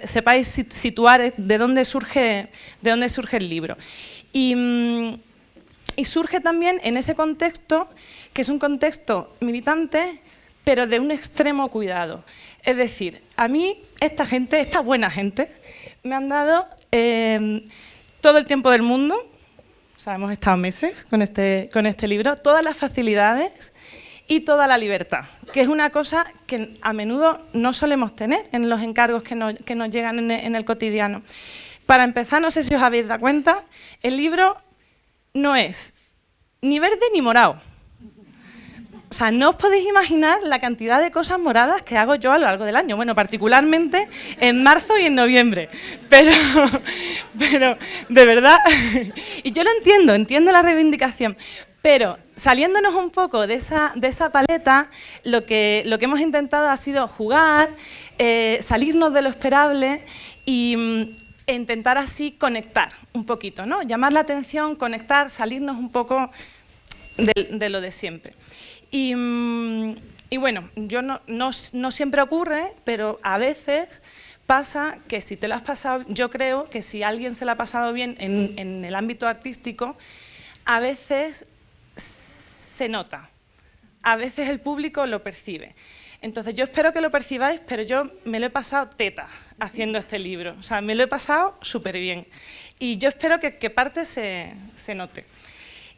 sepáis situar de dónde surge el libro. Y surge también en ese contexto, que es un contexto militante, pero de un extremo cuidado. Es decir, a mí esta buena gente, me han dado todo el tiempo del mundo, o sea, hemos estado meses con este libro, todas las facilidades y toda la libertad, que es una cosa que a menudo no solemos tener en los encargos que nos llegan en el cotidiano. Para empezar, no sé si os habéis dado cuenta, el libro no es ni verde ni morado. O sea, no os podéis imaginar la cantidad de cosas moradas que hago yo a lo largo del año. Bueno, particularmente en marzo y en noviembre. Pero de verdad, y yo lo entiendo la reivindicación. Pero saliéndonos un poco de esa paleta, lo que hemos intentado ha sido jugar, salirnos de lo esperable e intentar así conectar un poquito, ¿no? Llamar la atención, conectar, salirnos un poco de lo de siempre. Y bueno, no siempre ocurre, pero a veces pasa que si te lo has pasado, yo creo que si alguien se lo ha pasado bien en el ámbito artístico, a veces se nota. A veces el público lo percibe. Entonces, yo espero que lo percibáis, pero yo me lo he pasado teta haciendo este libro. O sea, me lo he pasado súper bien. Y yo espero que parte se note.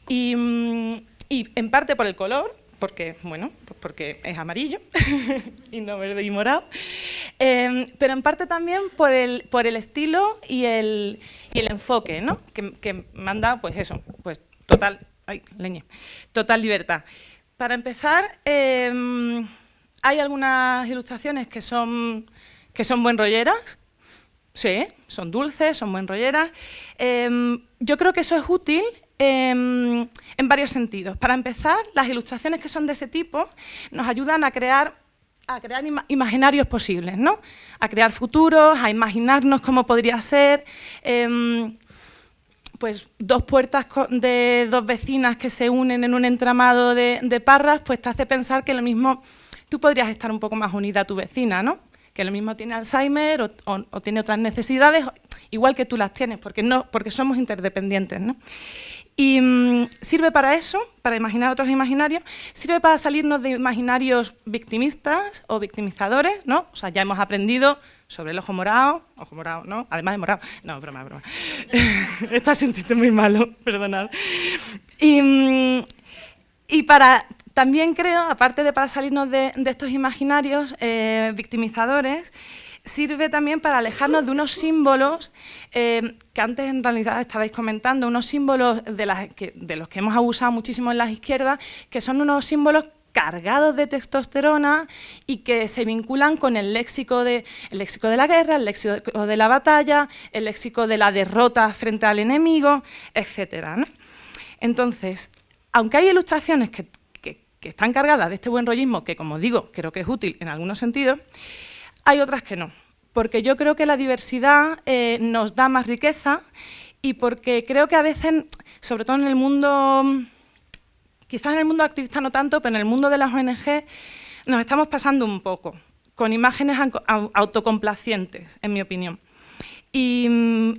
Y en parte por el color, porque, bueno, pues porque es amarillo y no verde y morado. Pero en parte también por el estilo y el enfoque, ¿no? Que me han dado, pues eso, pues total libertad. Para empezar, hay algunas ilustraciones que son buenrolleras. Sí, son dulces, son buenrolleras. Yo creo que eso es útil en varios sentidos. Para empezar, las ilustraciones que son de ese tipo nos ayudan a crear imaginarios posibles, ¿no? A crear futuros, a imaginarnos cómo podría ser. Pues dos puertas de dos vecinas que se unen en un entramado de parras, pues te hace pensar que lo mismo tú podrías estar un poco más unida a tu vecina, ¿no? Que lo mismo tiene Alzheimer o tiene otras necesidades, igual que tú las tienes, porque somos interdependientes, ¿no? Y sirve para eso, para imaginar otros imaginarios, sirve para salirnos de imaginarios victimistas o victimizadores, ¿no? O sea, ya hemos aprendido sobre el ojo morado, ¿no? Además de morado. No, broma. Está siendo un chiste muy malo, perdonad. Y también creo, aparte de para salirnos de estos imaginarios victimizadores, sirve también para alejarnos de unos símbolos que antes en realidad estabais comentando, unos símbolos de los que hemos abusado muchísimo en las izquierdas, que son unos símbolos cargados de testosterona y que se vinculan con el léxico de la guerra, el léxico de la batalla, el léxico de la derrota frente al enemigo, etcétera, ¿no? Entonces, aunque hay ilustraciones que están cargadas de este buen rollismo, que como digo, creo que es útil en algunos sentidos, hay otras que no, porque yo creo que la diversidad nos da más riqueza y porque creo que a veces, sobre todo en el mundo, quizás en el mundo activista no tanto, pero en el mundo de las ONG nos estamos pasando un poco, con imágenes autocomplacientes, en mi opinión. Y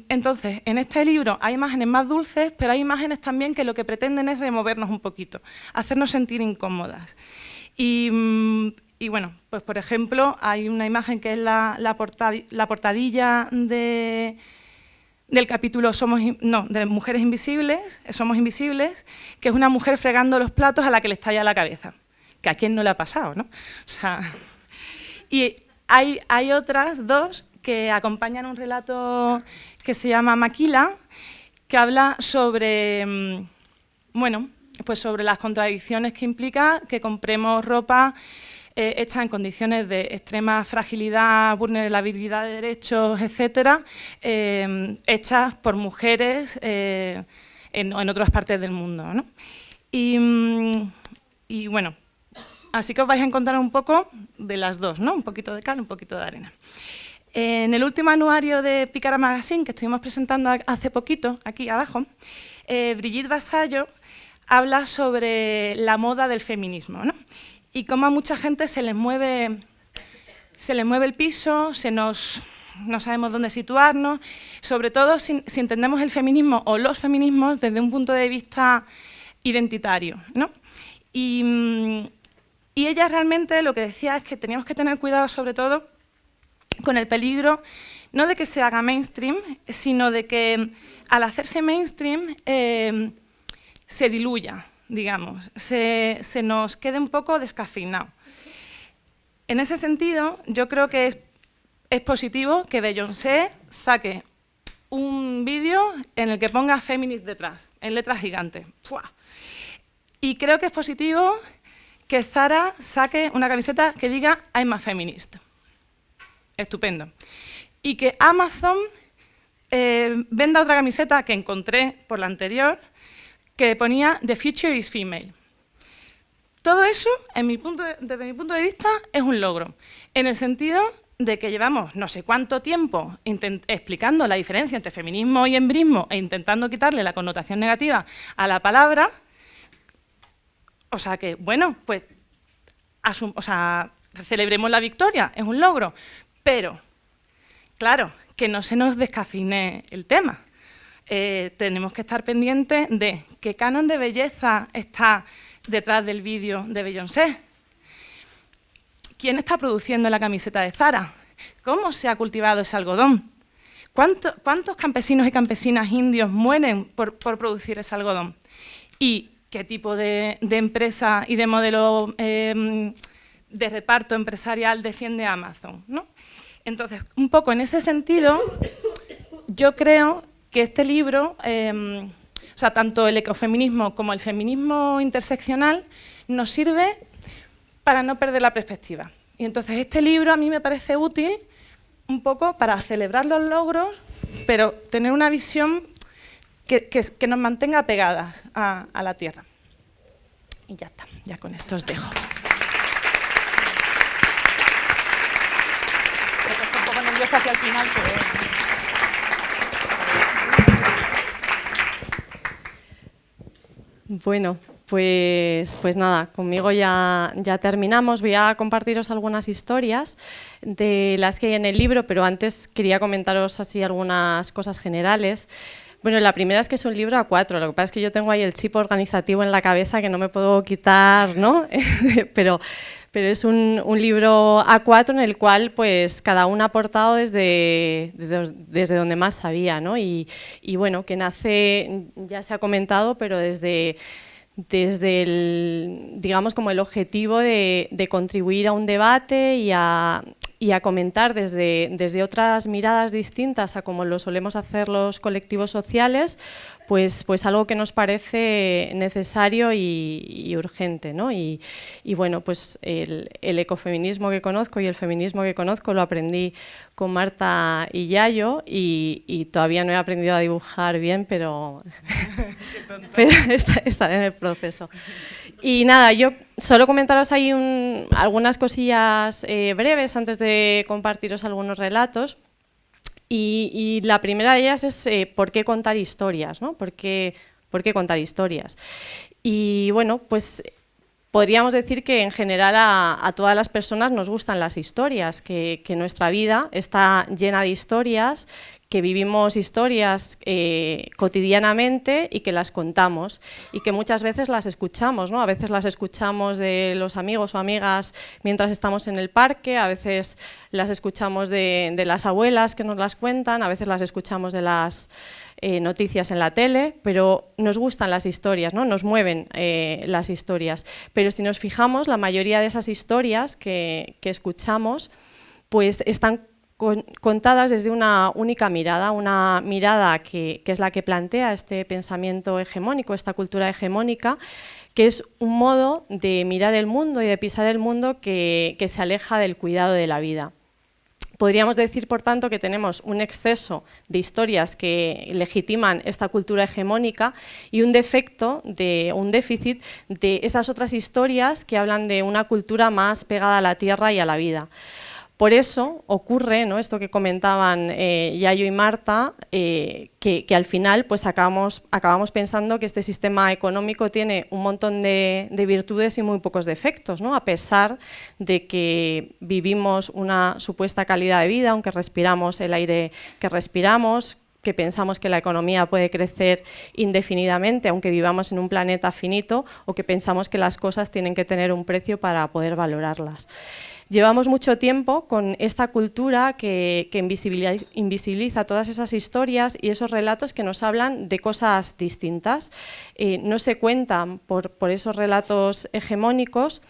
entonces, en este libro hay imágenes más dulces, pero hay imágenes también que lo que pretenden es removernos un poquito, hacernos sentir incómodas. Y bueno, pues por ejemplo, hay una imagen que es la portadilla del capítulo de Mujeres Invisibles, Somos Invisibles, que es una mujer fregando los platos a la que le estalla la cabeza. Que a quién no le ha pasado, ¿no? O sea, y hay otras dos que acompañan un relato que se llama Maquila, que habla sobre, bueno, pues sobre las contradicciones que implica que compremos ropa hecha en condiciones de extrema fragilidad, vulnerabilidad de derechos, etcétera, hechas por mujeres en otras partes del mundo, ¿no? Y bueno, así que os vais a encontrar un poco de las dos, ¿no? Un poquito de cal, un poquito de arena. En el último anuario de Picara Magazine, que estuvimos presentando hace poquito, aquí abajo, Brigitte Vasallo habla sobre la moda del feminismo, ¿no? Y cómo a mucha gente se les mueve el piso, no sabemos dónde situarnos, sobre todo si entendemos el feminismo o los feminismos desde un punto de vista identitario, ¿no? Y ella realmente lo que decía es que teníamos que tener cuidado sobre todo con el peligro, no de que se haga mainstream, sino de que al hacerse mainstream se diluya, digamos, se nos quede un poco descafeinado. En ese sentido, yo creo que es positivo que Beyoncé saque un vídeo en el que ponga feminist detrás, en letras gigantes. ¡Fua! Y creo que es positivo que Zara saque una camiseta que diga I'm a feminist. Estupendo. Y que Amazon venda otra camiseta que encontré por la anterior, que ponía The future is female. Todo eso, desde mi punto de vista, es un logro, en el sentido de que llevamos no sé cuánto tiempo explicando la diferencia entre feminismo y embrismo e intentando quitarle la connotación negativa a la palabra. O sea que, bueno, pues celebremos la victoria, es un logro. Pero, claro, que no se nos descafine el tema. Tenemos que estar pendientes de qué canon de belleza está detrás del vídeo de Beyoncé? ¿Quién está produciendo la camiseta de Zara? ¿Cómo se ha cultivado ese algodón? ¿Cuántos campesinos y campesinas indios mueren por producir ese algodón? ¿Y qué tipo de empresa y de modelo de reparto empresarial defiende Amazon, ¿no? Entonces, un poco en ese sentido, yo creo que este libro, o sea, tanto el ecofeminismo como el feminismo interseccional, nos sirve para no perder la perspectiva. Y entonces este libro a mí me parece útil un poco para celebrar los logros, pero tener una visión que nos mantenga pegadas a la tierra. Y ya está, ya con esto os dejo. Estoy un poco nerviosa hacia el final, pero... Bueno, pues nada, conmigo ya terminamos. Voy a compartiros algunas historias de las que hay en el libro, pero antes quería comentaros así algunas cosas generales. Bueno, la primera es que es un libro A4, lo que pasa es que yo tengo ahí el chip organizativo en la cabeza que no me puedo quitar, ¿no? pero es un libro A4 en el cual pues cada uno ha aportado desde donde más sabía, ¿no? Y bueno, que nace, ya se ha comentado, pero desde el, digamos, como el objetivo de contribuir a un debate y a comentar desde otras miradas distintas a como lo solemos hacer los colectivos sociales, pues algo que nos parece necesario y urgente, ¿no? Y bueno, pues el ecofeminismo que conozco y el feminismo que conozco lo aprendí con Marta y Yayo y todavía no he aprendido a dibujar bien, pero estaré en el proceso. Y nada, yo solo comentaros ahí algunas cosillas breves antes de compartiros algunos relatos. Y la primera de ellas es ¿por qué contar historias? ¿No? ¿Por qué contar historias? Y bueno, pues podríamos decir que en general a todas las personas nos gustan las historias, que nuestra vida está llena de historias, que vivimos historias cotidianamente y que las contamos y que muchas veces las escuchamos, ¿no? A veces las escuchamos de los amigos o amigas mientras estamos en el parque, a veces las escuchamos de las abuelas que nos las cuentan, a veces las escuchamos de las noticias en la tele, pero nos gustan las historias, ¿no? Nos mueven las historias. Pero si nos fijamos, la mayoría de esas historias que escuchamos pues están contadas desde una única mirada, una mirada que es la que plantea este pensamiento hegemónico, esta cultura hegemónica, que es un modo de mirar el mundo y de pisar el mundo que se aleja del cuidado de la vida. Podríamos decir, por tanto, que tenemos un exceso de historias que legitiman esta cultura hegemónica y un defecto, un déficit de esas otras historias que hablan de una cultura más pegada a la tierra y a la vida. Por eso ocurre, ¿no?, esto que comentaban Yayo y Marta, que al final pues acabamos pensando que este sistema económico tiene un montón de virtudes y muy pocos defectos, ¿no?, a pesar de que vivimos una supuesta calidad de vida, aunque respiramos el aire que respiramos, que pensamos que la economía puede crecer indefinidamente, aunque vivamos en un planeta finito, o que pensamos que las cosas tienen que tener un precio para poder valorarlas. Llevamos mucho tiempo con esta cultura que invisibiliza todas esas historias y esos relatos que nos hablan de cosas distintas. No se cuentan por esos relatos hegemónicos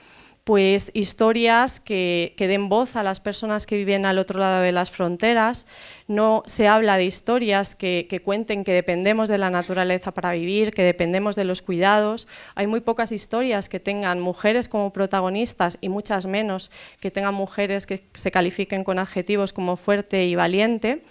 pues historias que den voz a las personas que viven al otro lado de las fronteras. No se habla de historias que cuenten que dependemos de la naturaleza para vivir, que dependemos de los cuidados. Hay muy pocas historias que tengan mujeres como protagonistas y muchas menos que tengan mujeres que se califiquen con adjetivos como fuerte y valiente.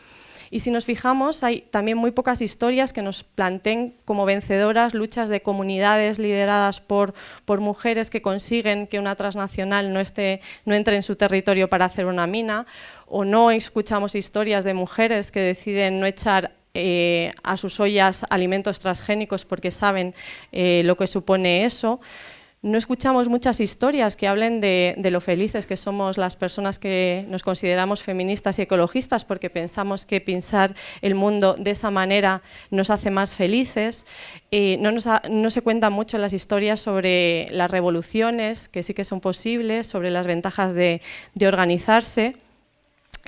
Y si nos fijamos, hay también muy pocas historias que nos planteen como vencedoras luchas de comunidades lideradas por mujeres que consiguen que una transnacional no entre en su territorio para hacer una mina, o no escuchamos historias de mujeres que deciden no echar a sus ollas alimentos transgénicos porque saben lo que supone eso. no escuchamos muchas historias que hablen de lo felices que somos las personas que nos consideramos feministas y ecologistas, porque pensamos que pensar el mundo de esa manera nos hace más felices. No se cuentan mucho las historias sobre las revoluciones, que sí que son posibles, sobre las ventajas de organizarse.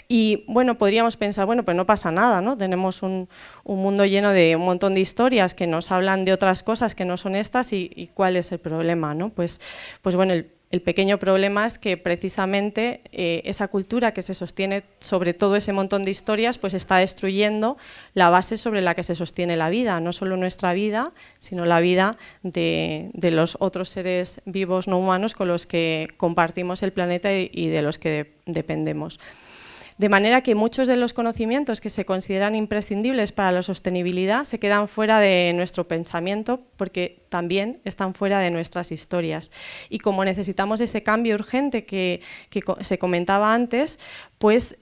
Y bueno, podríamos pensar, bueno, pues no pasa nada, ¿no? Tenemos un mundo lleno de un montón de historias que nos hablan de otras cosas que no son estas y ¿cuál es el problema, ¿no? Pues bueno, el pequeño problema es que precisamente esa cultura que se sostiene sobre todo ese montón de historias pues está destruyendo la base sobre la que se sostiene la vida, no solo nuestra vida, sino la vida de los otros seres vivos no humanos con los que compartimos el planeta y de los que dependemos. De manera que muchos de los conocimientos que se consideran imprescindibles para la sostenibilidad se quedan fuera de nuestro pensamiento porque también están fuera de nuestras historias. Y como necesitamos ese cambio urgente que se comentaba antes, pues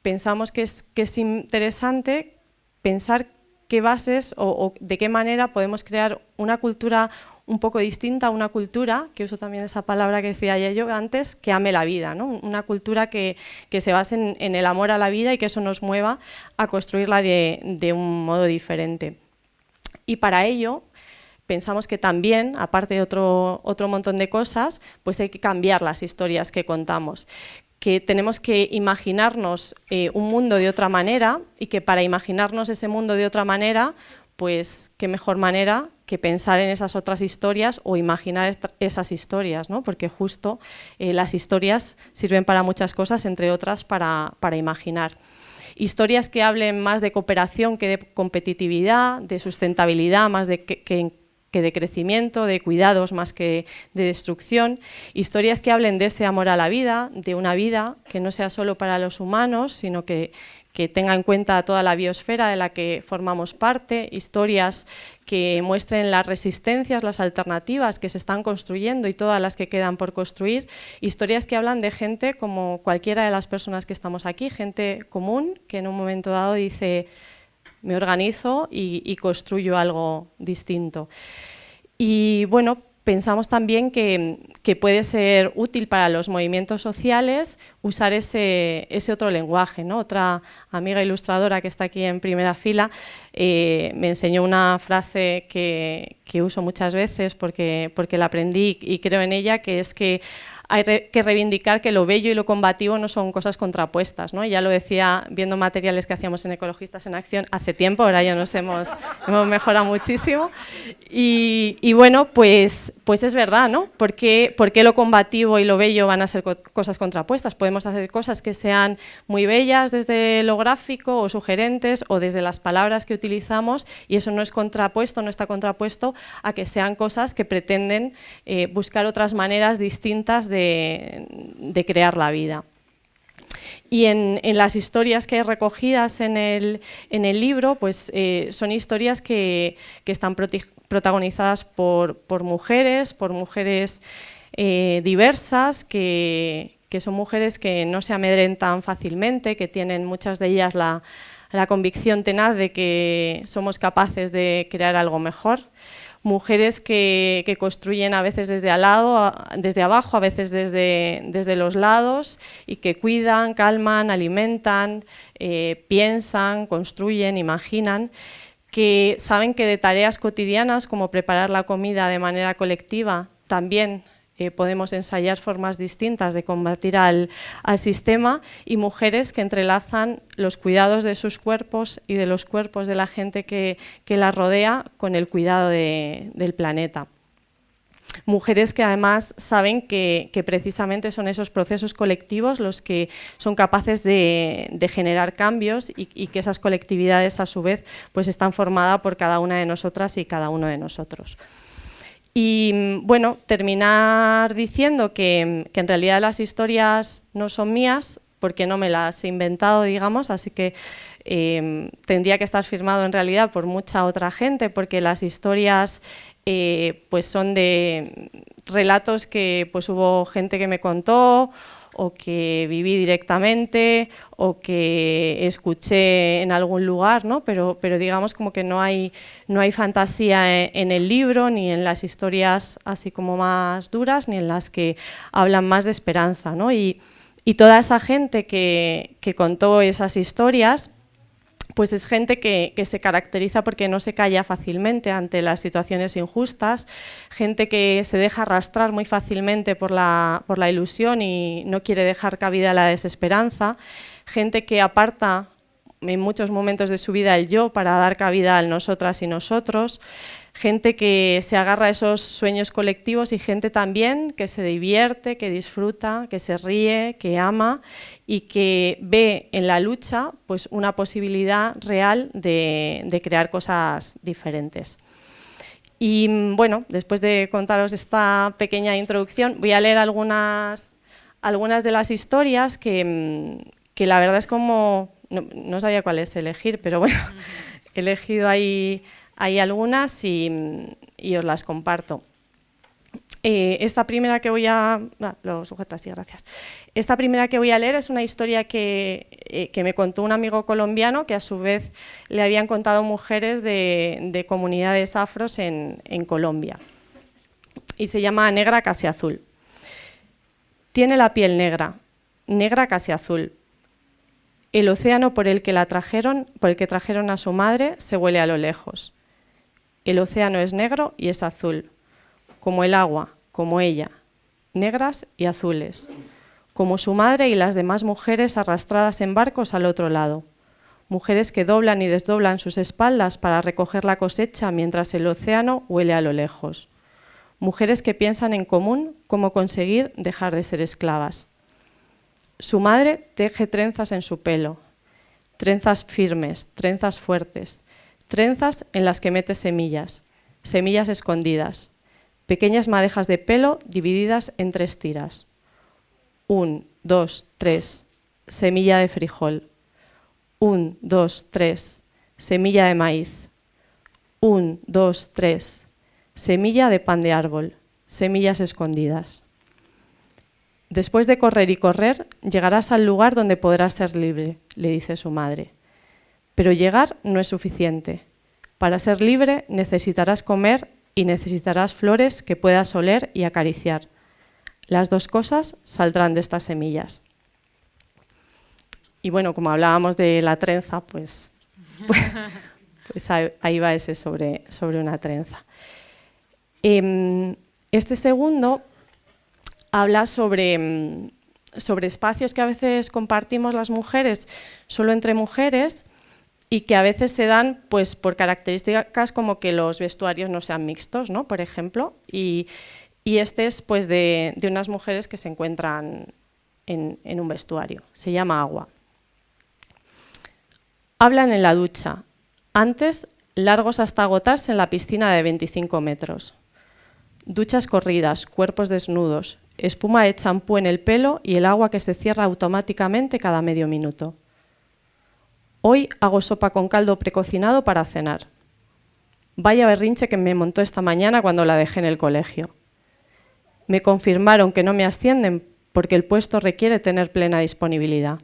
pensamos que es interesante pensar qué bases o de qué manera podemos crear una cultura un poco distinta, una cultura, que uso también esa palabra que decía yo antes, que ame la vida, ¿no? Una cultura que se base en el amor a la vida y que eso nos mueva a construirla de un modo diferente. Y para ello pensamos que también, aparte de otro montón de cosas, pues hay que cambiar las historias que contamos, que tenemos que imaginarnos un mundo de otra manera y que para imaginarnos ese mundo de otra manera, pues qué mejor manera que pensar en esas otras historias o imaginar esas historias, ¿no? Porque justo las historias sirven para muchas cosas, entre otras para imaginar. Historias que hablen más de cooperación que de competitividad, de sustentabilidad más que de crecimiento, de cuidados más que de destrucción, historias que hablen de ese amor a la vida, de una vida que no sea solo para los humanos, sino que tenga en cuenta toda la biosfera de la que formamos parte, historias que muestren las resistencias, las alternativas que se están construyendo y todas las que quedan por construir, historias que hablan de gente como cualquiera de las personas que estamos aquí, gente común que en un momento dado dice me organizo y construyo algo distinto. Y bueno, pensamos también que puede ser útil para los movimientos sociales usar ese otro lenguaje, ¿no? Otra amiga ilustradora que está aquí en primera fila me enseñó una frase que uso muchas veces porque la aprendí y creo en ella, que es que hay que reivindicar que lo bello y lo combativo no son cosas contrapuestas, ¿no? Ya lo decía viendo materiales que hacíamos en Ecologistas en Acción hace tiempo, ahora ya hemos mejorado muchísimo. Y bueno, pues es verdad, ¿no? ¿Por qué lo combativo y lo bello van a ser cosas contrapuestas? Podemos hacer cosas que sean muy bellas desde lo gráfico o sugerentes o desde las palabras que utilizamos y eso no es contrapuesto, no está contrapuesto a que sean cosas que pretenden buscar otras maneras distintas de crear la vida. Y en las historias que hay recogidas en el libro, pues son historias que están protagonizadas por mujeres diversas, que son mujeres que no se amedrentan fácilmente, que tienen muchas de ellas la convicción tenaz de que somos capaces de crear algo mejor. Mujeres que construyen a veces desde abajo, a veces desde los lados y que cuidan, calman, alimentan, piensan, construyen, imaginan, que saben que de tareas cotidianas como preparar la comida de manera colectiva también podemos ensayar formas distintas de combatir al sistema, y mujeres que entrelazan los cuidados de sus cuerpos y de los cuerpos de la gente que las rodea con el cuidado del planeta. Mujeres que además saben que precisamente son esos procesos colectivos los que son capaces de generar cambios y que esas colectividades a su vez pues están formadas por cada una de nosotras y cada uno de nosotros. Y bueno, terminar diciendo que en realidad las historias no son mías porque no me las he inventado, digamos, así que tendría que estar firmado en realidad por mucha otra gente, porque las historias pues son de relatos que pues hubo gente que me contó o que viví directamente o que escuché en algún lugar, ¿no? Pero digamos como que no hay fantasía en el libro, ni en las historias así como más duras, ni en las que hablan más de esperanza, ¿no? Y toda esa gente que contó esas historias, pues es gente que se caracteriza porque no se calla fácilmente ante las situaciones injustas, gente que se deja arrastrar muy fácilmente por la ilusión y no quiere dejar cabida a la desesperanza, gente que aparta en muchos momentos de su vida el yo para dar cabida al nosotras y nosotros, gente que se agarra a esos sueños colectivos y gente también que se divierte, que disfruta, que se ríe, que ama y que ve en la lucha pues, una posibilidad real de crear cosas diferentes. Y bueno, después de contaros esta pequeña introducción, voy a leer algunas de las historias que la verdad es como... No sabía cuáles elegir, pero bueno, he elegido ahí algunas y os las comparto. Esta primera que voy a... lo sujeto así, gracias. Esta primera que voy a leer es una historia que me contó un amigo colombiano que a su vez le habían contado mujeres de comunidades afros en Colombia. Y se llama Negra casi azul. Tiene la piel negra, negra casi azul. El océano por el que trajeron a su madre se huele a lo lejos. El océano es negro y es azul, como el agua, como ella, negras y azules, como su madre y las demás mujeres arrastradas en barcos al otro lado, mujeres que doblan y desdoblan sus espaldas para recoger la cosecha mientras el océano huele a lo lejos, mujeres que piensan en común cómo conseguir dejar de ser esclavas. Su madre teje trenzas en su pelo, trenzas firmes, trenzas fuertes, trenzas en las que mete semillas, semillas escondidas, pequeñas madejas de pelo divididas en 3 tiras. 1, 2, 3, semilla de frijol. 1, 2, 3, semilla de maíz. 1, 2, 3, semilla de pan de árbol, semillas escondidas. Después de correr y correr, llegarás al lugar donde podrás ser libre, le dice su madre. Pero llegar no es suficiente. Para ser libre necesitarás comer y necesitarás flores que puedas oler y acariciar. Las 2 cosas saldrán de estas semillas. Y bueno, como hablábamos de la trenza, pues ahí va ese sobre una trenza. Este segundo habla sobre espacios que a veces compartimos las mujeres solo entre mujeres y que a veces se dan pues, por características como que los vestuarios no sean mixtos, ¿no? Por ejemplo, y este es pues, de unas mujeres que se encuentran en un vestuario, se llama Agua. Hablan en la ducha, antes largos hasta agotarse en la piscina de 25 metros. Duchas corridas, cuerpos desnudos, espuma de champú en el pelo y el agua que se cierra automáticamente cada medio minuto. Hoy hago sopa con caldo precocinado para cenar. Vaya berrinche que me montó esta mañana cuando la dejé en el colegio. Me confirmaron que no me ascienden porque el puesto requiere tener plena disponibilidad.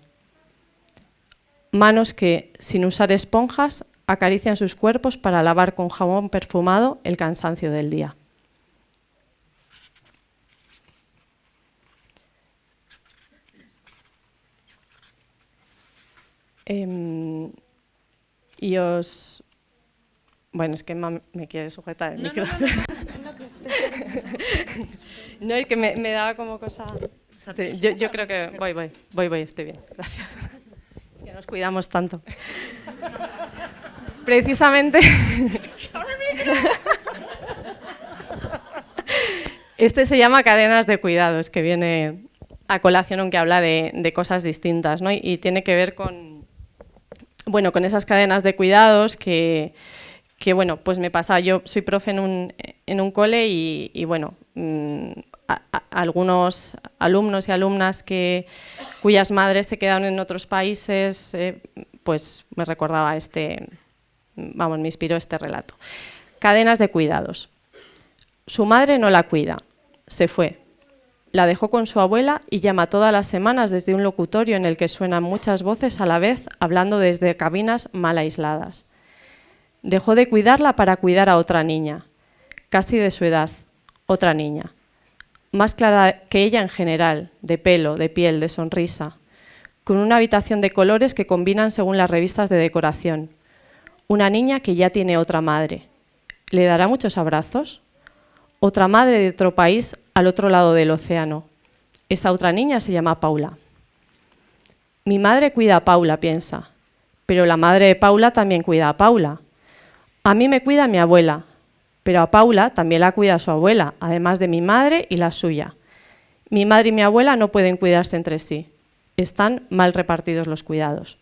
Manos que, sin usar esponjas, acarician sus cuerpos para lavar con jabón perfumado el cansancio del día. Y os... Bueno, es que me quiere sujetar el micrófono. No, es que me daba como cosa... Sí, yo creo que voy, estoy bien, gracias. Que nos cuidamos tanto. Precisamente... Este se llama Cadenas de cuidados, que viene a colación aunque habla de cosas distintas, ¿no? Y tiene que ver con esas cadenas de cuidados que bueno, pues me pasa. Yo soy profe en un cole y bueno, algunos alumnos y alumnas cuyas madres se quedaron en otros países, pues me recordaba me inspiró este relato. Cadenas de cuidados. Su madre no la cuida, se fue. La dejó con su abuela y llama todas las semanas desde un locutorio en el que suenan muchas voces a la vez, hablando desde cabinas mal aisladas. Dejó de cuidarla para cuidar a otra niña, casi de su edad, otra niña, más clara que ella en general, de pelo, de piel, de sonrisa, con una habitación de colores que combinan según las revistas de decoración. Una niña que ya tiene otra madre. ¿Le dará muchos abrazos? Otra madre de otro país al otro lado del océano. Esa otra niña se llama Paula. Mi madre cuida a Paula, piensa, pero la madre de Paula también cuida a Paula. A mí me cuida mi abuela, pero a Paula también la cuida su abuela, además de mi madre y la suya. Mi madre y mi abuela no pueden cuidarse entre sí. Están mal repartidos los cuidados.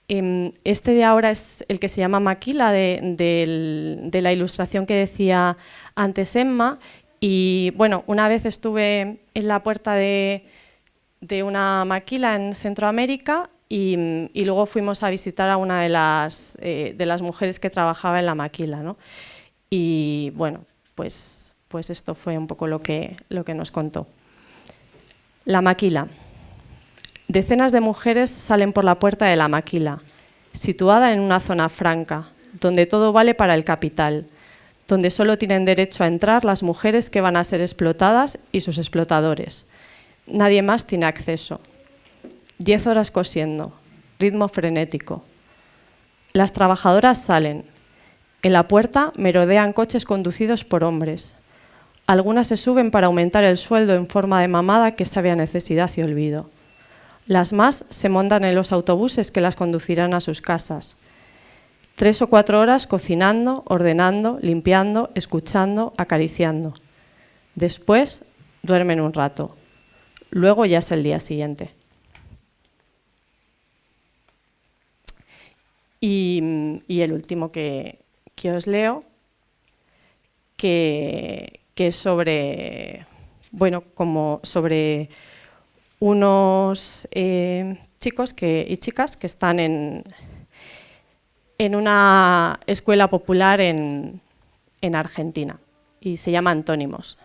Este de ahora es el que se llama Maquila, de la ilustración que decía antes Emma. Y bueno, una vez estuve en la puerta de una maquila en Centroamérica y luego fuimos a visitar a una de las mujeres que trabajaba en la maquila, ¿no? Y bueno, pues esto fue un poco lo que nos contó. La maquila. Decenas de mujeres salen por la puerta de la maquila, situada en una zona franca, donde todo vale para el capital, donde solo tienen derecho a entrar las mujeres que van a ser explotadas y sus explotadores. Nadie más tiene acceso. 10 horas cosiendo, ritmo frenético. Las trabajadoras salen. En la puerta merodean coches conducidos por hombres. Algunas se suben para aumentar el sueldo en forma de mamada que sabe a necesidad y olvido. Las más se montan en los autobuses que las conducirán a sus casas. 3 o 4 horas cocinando, ordenando, limpiando, escuchando, acariciando. Después duermen un rato. Luego ya es el día siguiente. Y el último que os leo, que es sobre, bueno, como sobre unos chicos y chicas que están en una escuela popular en Argentina y se llama Antónimos.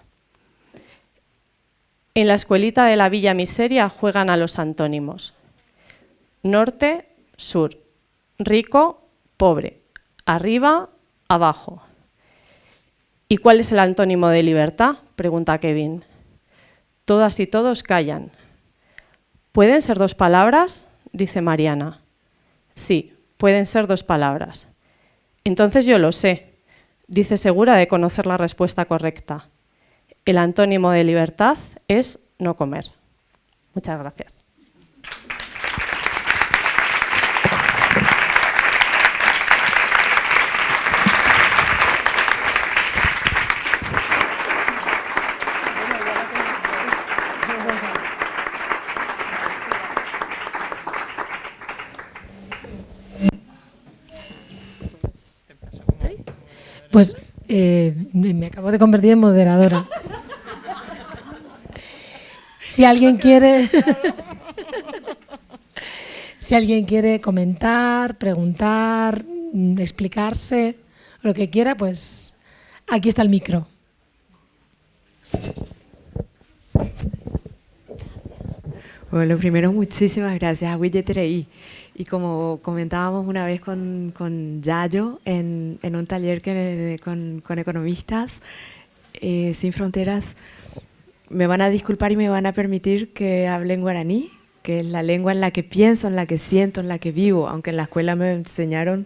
En la escuelita de la Villa Miseria juegan a los antónimos. Norte, sur, rico, pobre, arriba, abajo. ¿Y cuál es el antónimo de libertad?, pregunta Kevin. Todas y todos callan. ¿Pueden ser 2 palabras?, dice Mariana. Sí, pueden ser 2 palabras. Entonces yo lo sé, dice segura de conocer la respuesta correcta. El antónimo de libertad es no comer. Muchas gracias. Pues me acabo de convertir en moderadora. Si alguien quiere comentar, preguntar, explicarse, lo que quiera, pues aquí está el micro. Bueno, lo primero, muchísimas gracias a Willetereí. Y como comentábamos una vez con Yayo en un taller con economistas, Sin Fronteras, me van a disculpar y me van a permitir que hable en guaraní, que es la lengua en la que pienso, en la que siento, en la que vivo, aunque en la escuela me enseñaron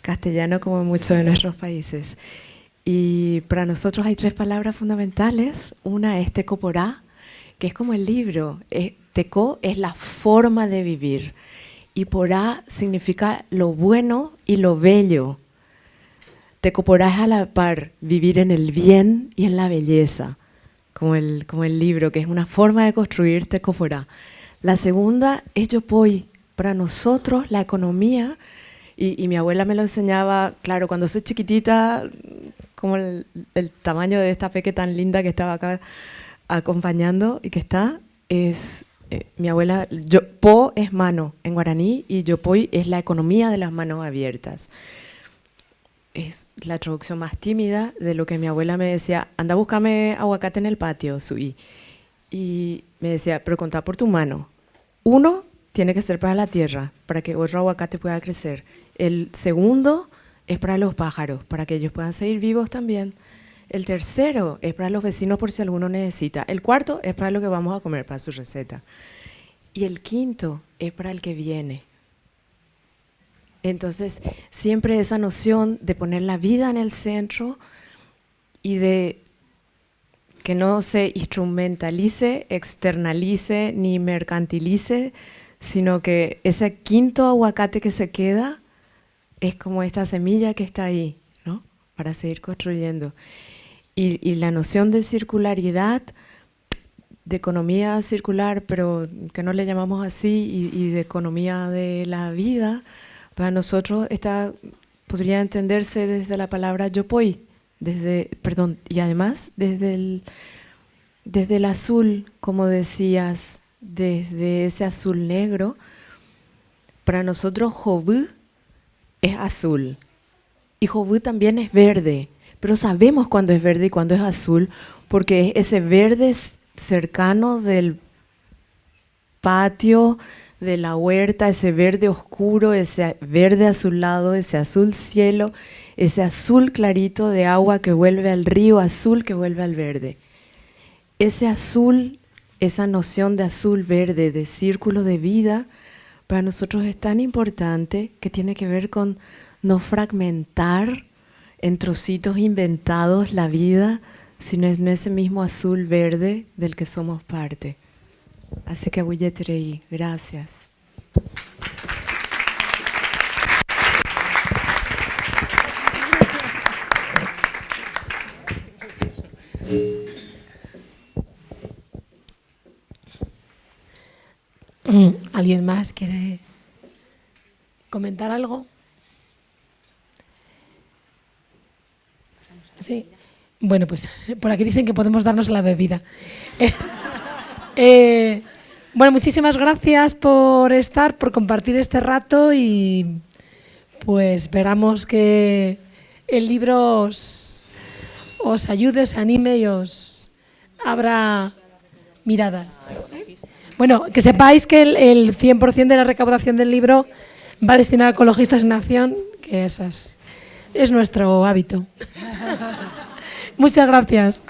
castellano como en muchos de nuestros países. Y para nosotros hay 3 palabras fundamentales. Una es tecoporá, que es como el libro. Teco es la forma de vivir. Y porá significa lo bueno y lo bello. Tecoporá es a la par vivir en el bien y en la belleza, como el libro, que es una forma de construir tecoporá. La segunda es yopoy. Para nosotros la economía, y mi abuela me lo enseñaba, claro, cuando soy chiquitita, como el tamaño de esta peque tan linda que estaba acá acompañando y que está, es... mi abuela, po es mano en guaraní y yopoy es la economía de las manos abiertas. es la traducción más tímida de lo que mi abuela me decía: anda, búscame aguacate en el patio, Sui. Y me decía, pero contá por tu mano. Uno tiene que ser para la tierra, para que otro aguacate pueda crecer. El segundo es para los pájaros, para que ellos puedan seguir vivos también. El tercero es para los vecinos por si alguno necesita. El cuarto es para lo que vamos a comer, para su receta. Y el quinto es para el que viene. Entonces, siempre esa noción de poner la vida en el centro y de que no se instrumentalice, externalice ni mercantilice, sino que ese quinto aguacate que se queda es como esta semilla que está ahí, ¿no? Para seguir construyendo. Y la noción de circularidad, de economía circular, pero que no le llamamos así, y de economía de la vida, para nosotros podría entenderse desde la palabra yopoi, y además desde el azul, como decías, desde ese azul negro. Para nosotros Jobú es azul y Jobú también es verde, pero sabemos cuándo es verde y cuándo es azul, porque es ese verde cercano del patio, de la huerta, ese verde oscuro, ese verde azulado, ese azul cielo, ese azul clarito de agua que vuelve al río azul, que vuelve al verde. Ese azul, esa noción de azul verde, de círculo de vida, para nosotros es tan importante, que tiene que ver con no fragmentar en trocitos inventados la vida, sino en ese mismo azul verde del que somos parte. Así que Abuyeterei, gracias. ¿Alguien más quiere comentar algo? Sí. Bueno, pues por aquí dicen que podemos darnos la bebida. Bueno, muchísimas gracias por estar, por compartir este rato, y pues esperamos que el libro os ayude, os anime y os abra miradas. Bueno, que sepáis que el 100% de la recaudación del libro va destinado a Ecologistas en Acción, que es nuestro hábito. Muchas gracias.